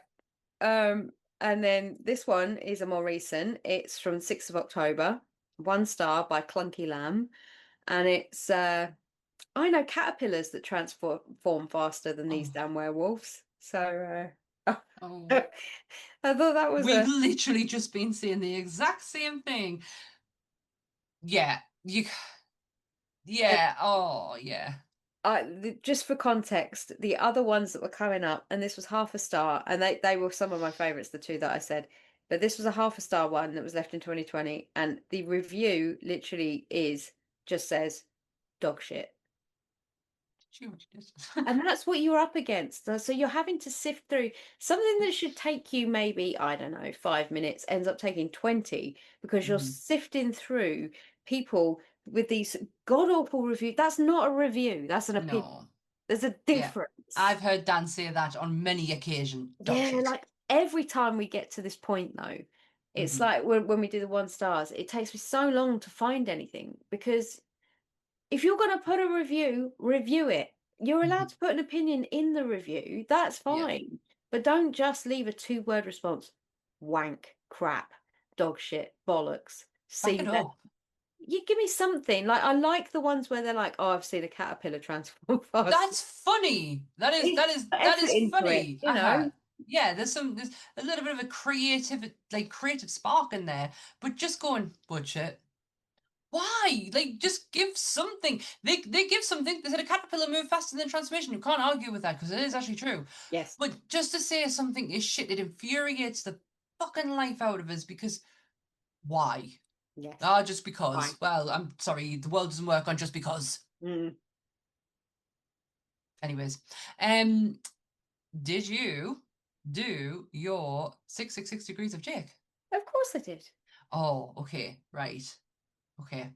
And then this one is a more recent. It's from 6th of October, 1-star by Clunky Lamb. And it's I know caterpillars that transform faster than these damn werewolves. So I thought that was We've literally just been saying the exact same thing. Yeah, oh yeah. Just for context, the other ones that were coming up, and this was 1/2 a star, and they were some of my favorites, the two that I said, but this was a 1/2 a star one that was left in 2020, and the review literally just says dog shit. And that's what you're up against. So you're having to sift through something that should take you maybe, I don't know, 5 minutes, ends up taking 20 because you're sifting through people with these god awful reviews. That's not a review, that's an opinion. No. There's a difference. Yeah. I've heard Dan say that on many occasions. Like every time we get to this point though, it's like when we do the 1-stars, it takes me so long to find anything, because if you're going to put a review, review it. You're allowed to put an opinion in the review. That's fine. Yeah. But don't just leave a 2-word response. Wank, crap, dog shit, bollocks. See that? You give me something. Like, I like the ones where they're like, "Oh, I've seen a caterpillar transform fast." That's funny. That is funny. You know. Yeah, there's a little bit of a creative spark in there, but just going bullshit. Why? Like, just give something. They give something. They said a caterpillar moved faster than transformation. You can't argue with that because it is actually true. Yes. But just to say something is shit, it infuriates the fucking life out of us, because why? Yes. Just because. Why? Well, I'm sorry, the world doesn't work on just because. Anyways, did you do your 666 degrees of Jake? Of course I did. Oh, okay, right. Okay.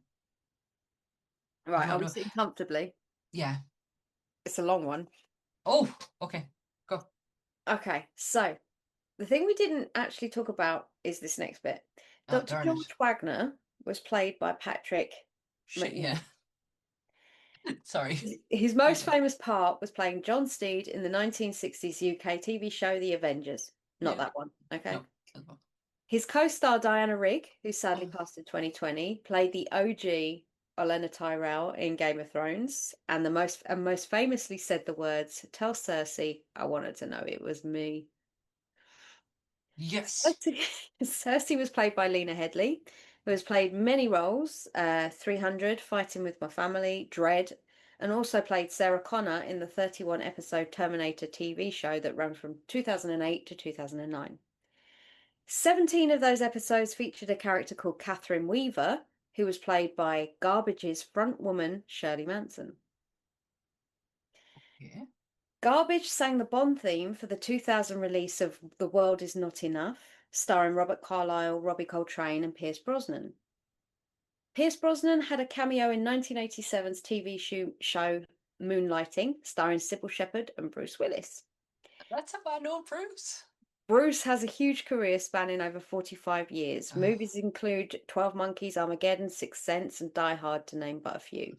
Right, You are want we to? sitting comfortably? Yeah. It's a long one. Oh, okay. Go. Okay, so the thing we didn't actually talk about is this next bit. Oh, Dr. darn it. George Wagner was played by Patrick Shit, yeah. McNeil. Sorry. His most famous part was playing John Steed in the 1960s UK TV show The Avengers. Not Yeah. that one, okay? No. His co-star Diana Rigg, who sadly Oh, passed in 2020, played the OG Olenna Tyrell in Game of Thrones, and most famously said the words, "Tell Cersei I wanted to know it was me." yes. Cersei, Cersei was played by Lena Headley, who has played many roles, 300, Fighting with My Family, Dread, and also played Sarah Connor in the 31 episode Terminator TV show that ran from 2008 to 2009. 17 of those episodes featured a character called Catherine Weaver, who was played by Garbage's front woman, Shirley Manson. Yeah. Garbage sang the Bond theme for the 2000 release of The World Is Not Enough, starring Robert Carlyle, Robbie Coltrane, and Pierce Brosnan. Pierce Brosnan had a cameo in 1987's TV show Moonlighting, starring Sybil Shepherd and Bruce Willis. That's how I know Bruce. Bruce has a huge career spanning over 45 years. Movies include 12 Monkeys, Armageddon, Sixth Sense, and Die Hard, to name but a few.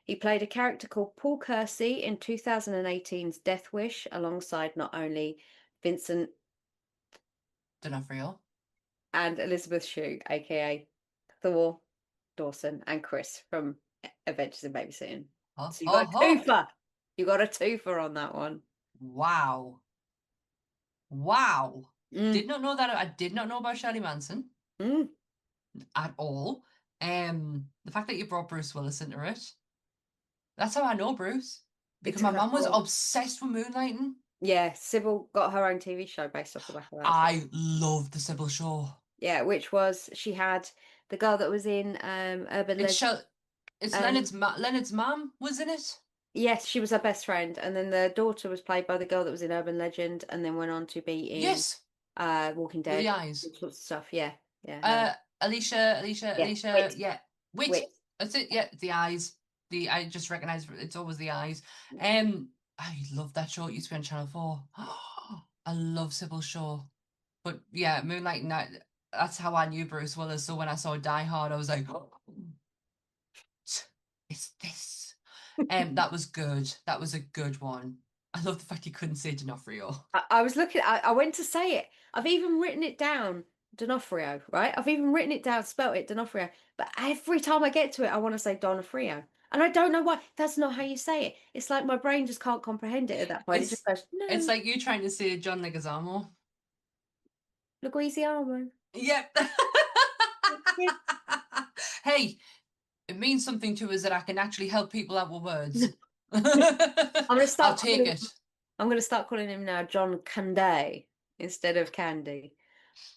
He played a character called Paul Kersey in 2018's Death Wish, alongside not only Vincent D'Onofrio. and Elizabeth Shue, aka Thor, Dawson, and Chris from Adventures in Babysitting. Oh, So you got a oh. twofer. You got a twofer on that one. Wow. Wow. Mm. Did not know that. I did not know about Shirley Manson Mm. at all. The fact that you brought Bruce Willis into it. That's how I know Bruce. Because my took a mum was whole- obsessed with moonlighting. Yeah, Sybil got her own TV show based off the back of that. I love the Sybil show. Yeah, which was she had the girl that was in Urban It's Legend. Leonard's mum was in it. Yes, she was her best friend, and then the daughter was played by the girl that was in Urban Legend, and then went on to be in Yes, Walking with Dead, the eyes. all sorts of stuff. Yeah, yeah. Alicia, Yeah, Wit. yeah, Wit. Wit. That's it. Yeah, the eyes. I just recognize it's always the eyes. I love that show. It used to be on Channel 4. I love Sybil's show. But yeah, Moonlight Night, that's how I knew Bruce Willis. So when I saw Die Hard, I was like, oh, it's this. That was good. That was a good one. I love the fact you couldn't say D'Onofrio. I was looking. I went to say it. I've even written it down, D'Onofrio. Right? I've even written it down, spelt it D'Onofrio. But every time I get to it, I want to say D'Onofrio, and I don't know why. That's not how you say it. It's like my brain just can't comprehend it at that point. It just goes no. It's like you trying to say John Leguizamo. Leguizamo. Yep. Hey, it means something to us that I can actually help people out with words. I'm gonna start. I'll take it. I'm gonna start calling him now John Canday instead of Candy,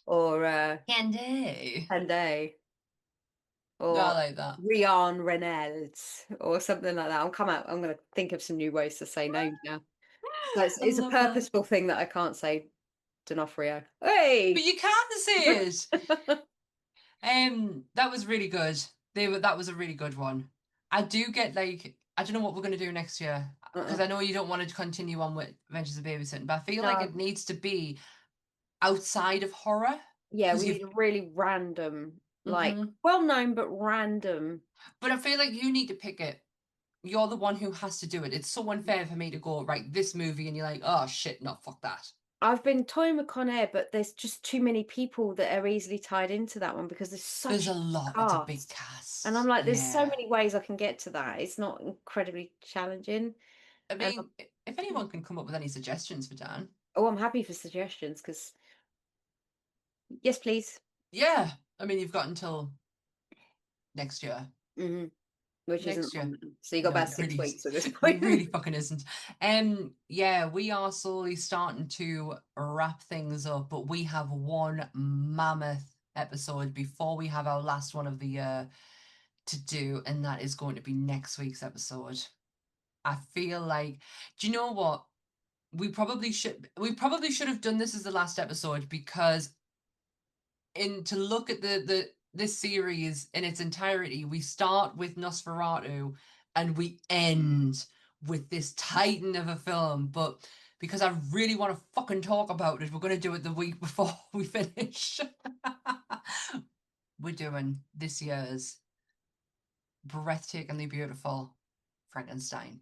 or Candy. Canday, or I like that. Rian Reynolds, or something like that. I'm gonna think of some new ways to say names now. So it's a love that. purposeful thing that I can't say D'Onofrio. Hey, But you can say it. That was really good. That was a really good one. I do get like I don't know what we're gonna do next year because I know you don't want to continue on with Adventures of Babysitting, but I feel like it needs to be outside of horror. Yeah, we need a really random, like well known but random. But I feel like you need to pick it. You're the one who has to do it. It's so unfair for me to go right this movie and you're like, oh shit, no, fuck that. I've been toying with Con Air, but there's just too many people that are easily tied into that one because there's a lot. Cast. It's a big cast, and I'm like, there's so many ways I can get to that. It's not incredibly challenging. I mean, if anyone can come up with any suggestions for Dan, I'm happy for suggestions because yes, please. Yeah, I mean, you've got until next year. Which next isn't year. Long. So you got about 6 weeks at this point. It really fucking isn't. Yeah, we are slowly starting to wrap things up, but we have one mammoth episode before we have our last one of the year to do, and that is going to be next week's episode. I feel like, do you know what? we probably should have done this as the last episode, because to look at this series in its entirety, we start with Nosferatu and we end with this titan of a film. But because I really want to fucking talk about it, we're going to do it the week before we finish. We're doing this year's breathtakingly beautiful Frankenstein.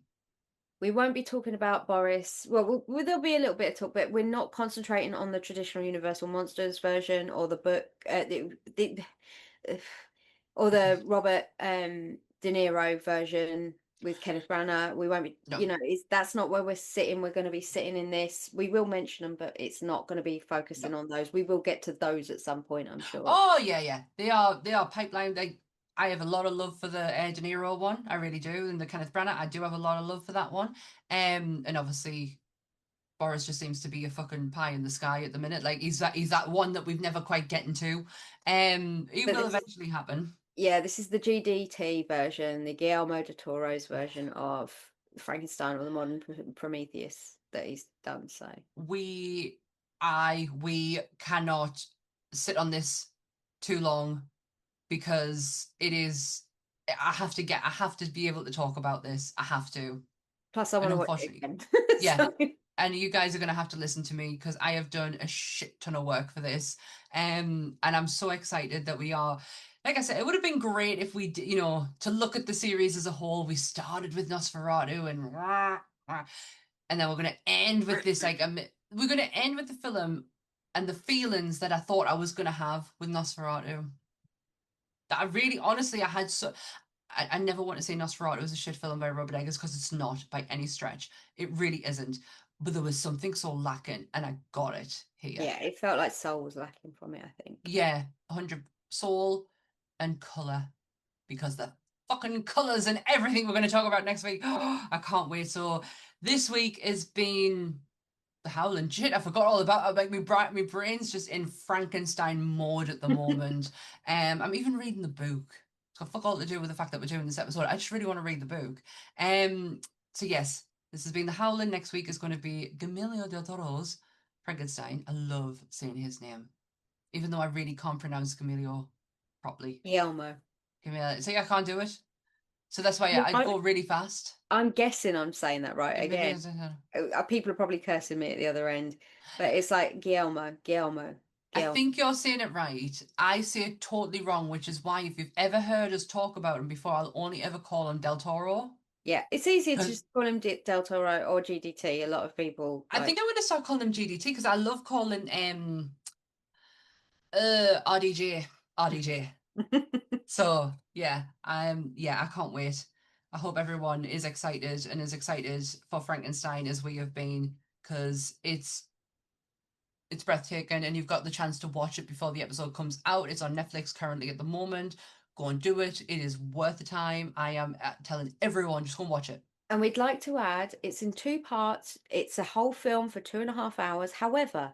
We won't be talking about Boris. Well, there'll be a little bit of talk, but we're not concentrating on the traditional Universal Monsters version or the book, or the Robert De Niro version with Kenneth Branagh. We won't be, No. that's not where we're sitting. We're going to be sitting in this. We will mention them, but it's not going to be focusing on those. We will get to those at some point, I'm sure. Oh yeah. They are pipeline. I have a lot of love for the De Niro one. I really do. And the Kenneth Branagh, I do have a lot of love for that one. And obviously Boris just seems to be a fucking pie in the sky at the minute. Like he's that one that we've never quite getting to. It will eventually happen. Yeah, this is the GDT version, the Guillermo del Toro's version of Frankenstein or the Modern Prometheus that he's done. So we cannot sit on this too long, because it is. I have to be able to talk about this. I have to. Plus, I want to watch it again. Yeah. So... And you guys are going to have to listen to me, because I have done a shit ton of work for this. And I'm so excited that we are. Like I said, it would have been great if we, to look at the series as a whole. We started with Nosferatu and then we're going to end with this, we're going to end with the film and the feelings that I thought I was going to have with Nosferatu. That I really, honestly, I never want to say Nosferatu was a shit film by Robert Eggers, because it's not by any stretch. It really isn't. But there was something so lacking, and I got it here. Yeah, it felt like soul was lacking from it, I think. Yeah, 100 soul and colour, because the fucking colours and everything we're going to talk about next week. I can't wait. So this week has been the Howling. Shit, I forgot all about it. Like my brain's just in Frankenstein mode at the moment. I'm even reading the book. It's got fuck all to do with the fact that we're doing this episode. I just really want to read the book. So yes, this has been the Howling. Next week is going to be Guillermo del Toro's Frankenstein. I love saying his name, even though I really can't pronounce Guillermo properly. Guillermo. See, I can't do it. So that's why I go really fast. I'm guessing I'm saying that right again. People are probably cursing me at the other end, but it's like Guillermo. I think you're saying it right. I say it totally wrong, which is why if you've ever heard us talk about him before, I'll only ever call him Del Toro. Yeah, it's easier to just call him Del Toro or GDT. A lot of people. I think I'm going to start calling him GDT, because I love calling RDJ. So yeah, I can't wait. I hope everyone is excited and as excited for Frankenstein as we have been, because it's breathtaking, and you've got the chance to watch it before the episode comes out. It's on Netflix currently at the moment. Go and do it. It is worth the time. I am telling everyone, just go and watch it. And we'd like to add, it's in 2 parts. It's a whole film for 2.5 hours. However,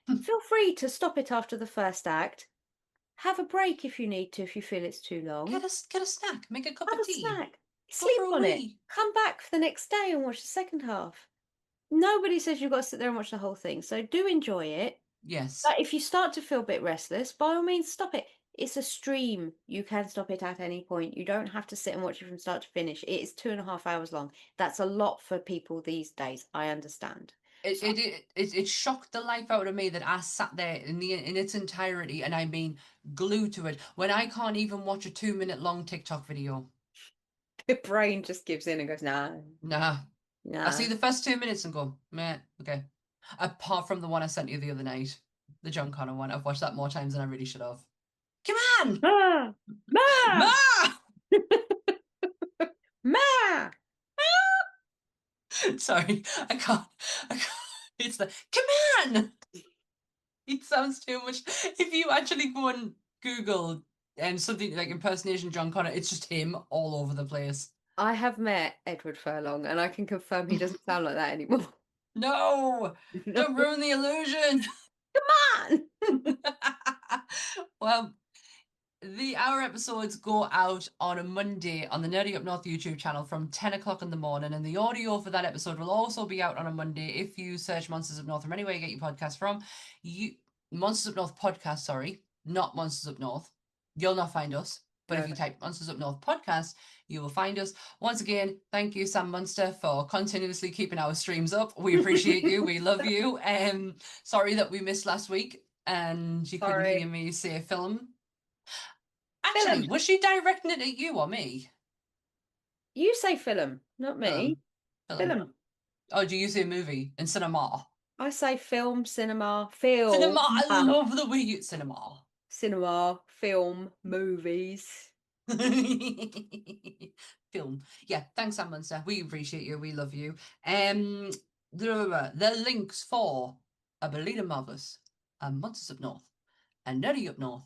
feel free to stop it after the first act. Have a break if you need to, if you feel it's too long. Get a snack. Make a cup of tea. Have a snack. Sleep on it. Come back for the next day and watch the second half. Nobody says you've got to sit there and watch the whole thing. So do enjoy it. Yes. But if you start to feel a bit restless, by all means, stop it. It's a stream. You can stop it at any point. You don't have to sit and watch it from start to finish. It is 2.5 hours long. That's a lot for people these days. I understand. It shocked the life out of me that I sat there in its entirety, and I mean glued to it, when I can't even watch a 2-minute long TikTok video. The brain just gives in and goes, nah. I see the first 2 minutes and go, man, okay. Apart from the one I sent you the other night, the John Connor one. I've watched that more times than I really should have. Come on! Ma! Ma! Sorry, I can't. It's the come on. It sounds too much. If you actually go and Google something like impersonation John Connor, it's just him all over the place. I have met Edward Furlong, and I can confirm he doesn't sound like that anymore. No, don't ruin the illusion. Come on. Well, Our episodes go out on a Monday on the Nerdy Up North YouTube channel from 10 o'clock in the morning, and the audio for that episode will also be out on a Monday if you search Monsters Up North from anywhere you get your podcast from. Monsters Up North podcast, sorry, not Monsters Up North. You'll not find us. But if you type Monsters Up North podcast, you will find us. Once again, thank you, Sam Munster, for continuously keeping our streams up. We appreciate you. We love you. Sorry that we missed last week and you couldn't hear me say film. Actually, was she directing it at you or me? You say film, not me. Film. Oh, do you say movie and cinema? I say film, cinema, film. Cinema. I love the way you cinema. Cinema, film, movies. Film. Yeah, thanks, Sam Munster. We appreciate you. We love you. The links for a Bleading Marvelous, and Monsters Up North, and Nerdy Up North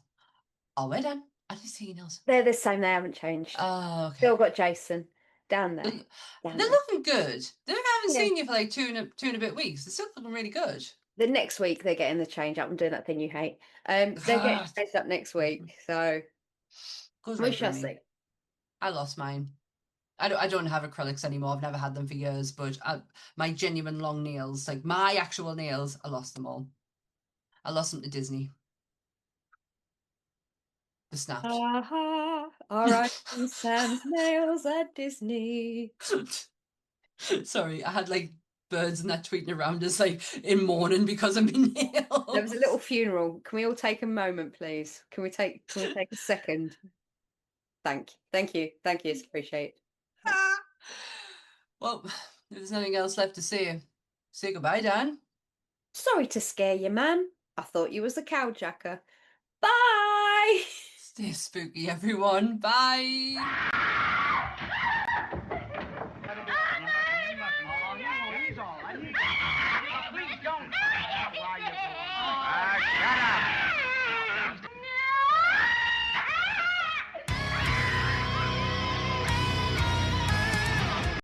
are where, Dan? I didn't see anything else. They're the same. They haven't changed. Oh, okay. Still got Jason down there. They're looking good. I haven't seen you for like two and a bit weeks. They're still looking really good. The next week they're getting the change up and doing that thing you hate. They're getting changed up next week, so we shall see. I lost mine. I don't have acrylics anymore. I've never had them for years, but my genuine long nails, like my actual nails, I lost them all. I lost them to Disney. The snapped. All right, Sam's nails at Disney. Sorry, I had like birds and that tweeting around us like in mourning because of my nails. There was a little funeral. Can we all take a moment, please? Can we take a second? Thank you. It's appreciated. Well, if there's nothing else left to say goodbye, Dan. Sorry to scare you, man. I thought you was a cowjacker. Bye. Stay spooky, everyone. Bye.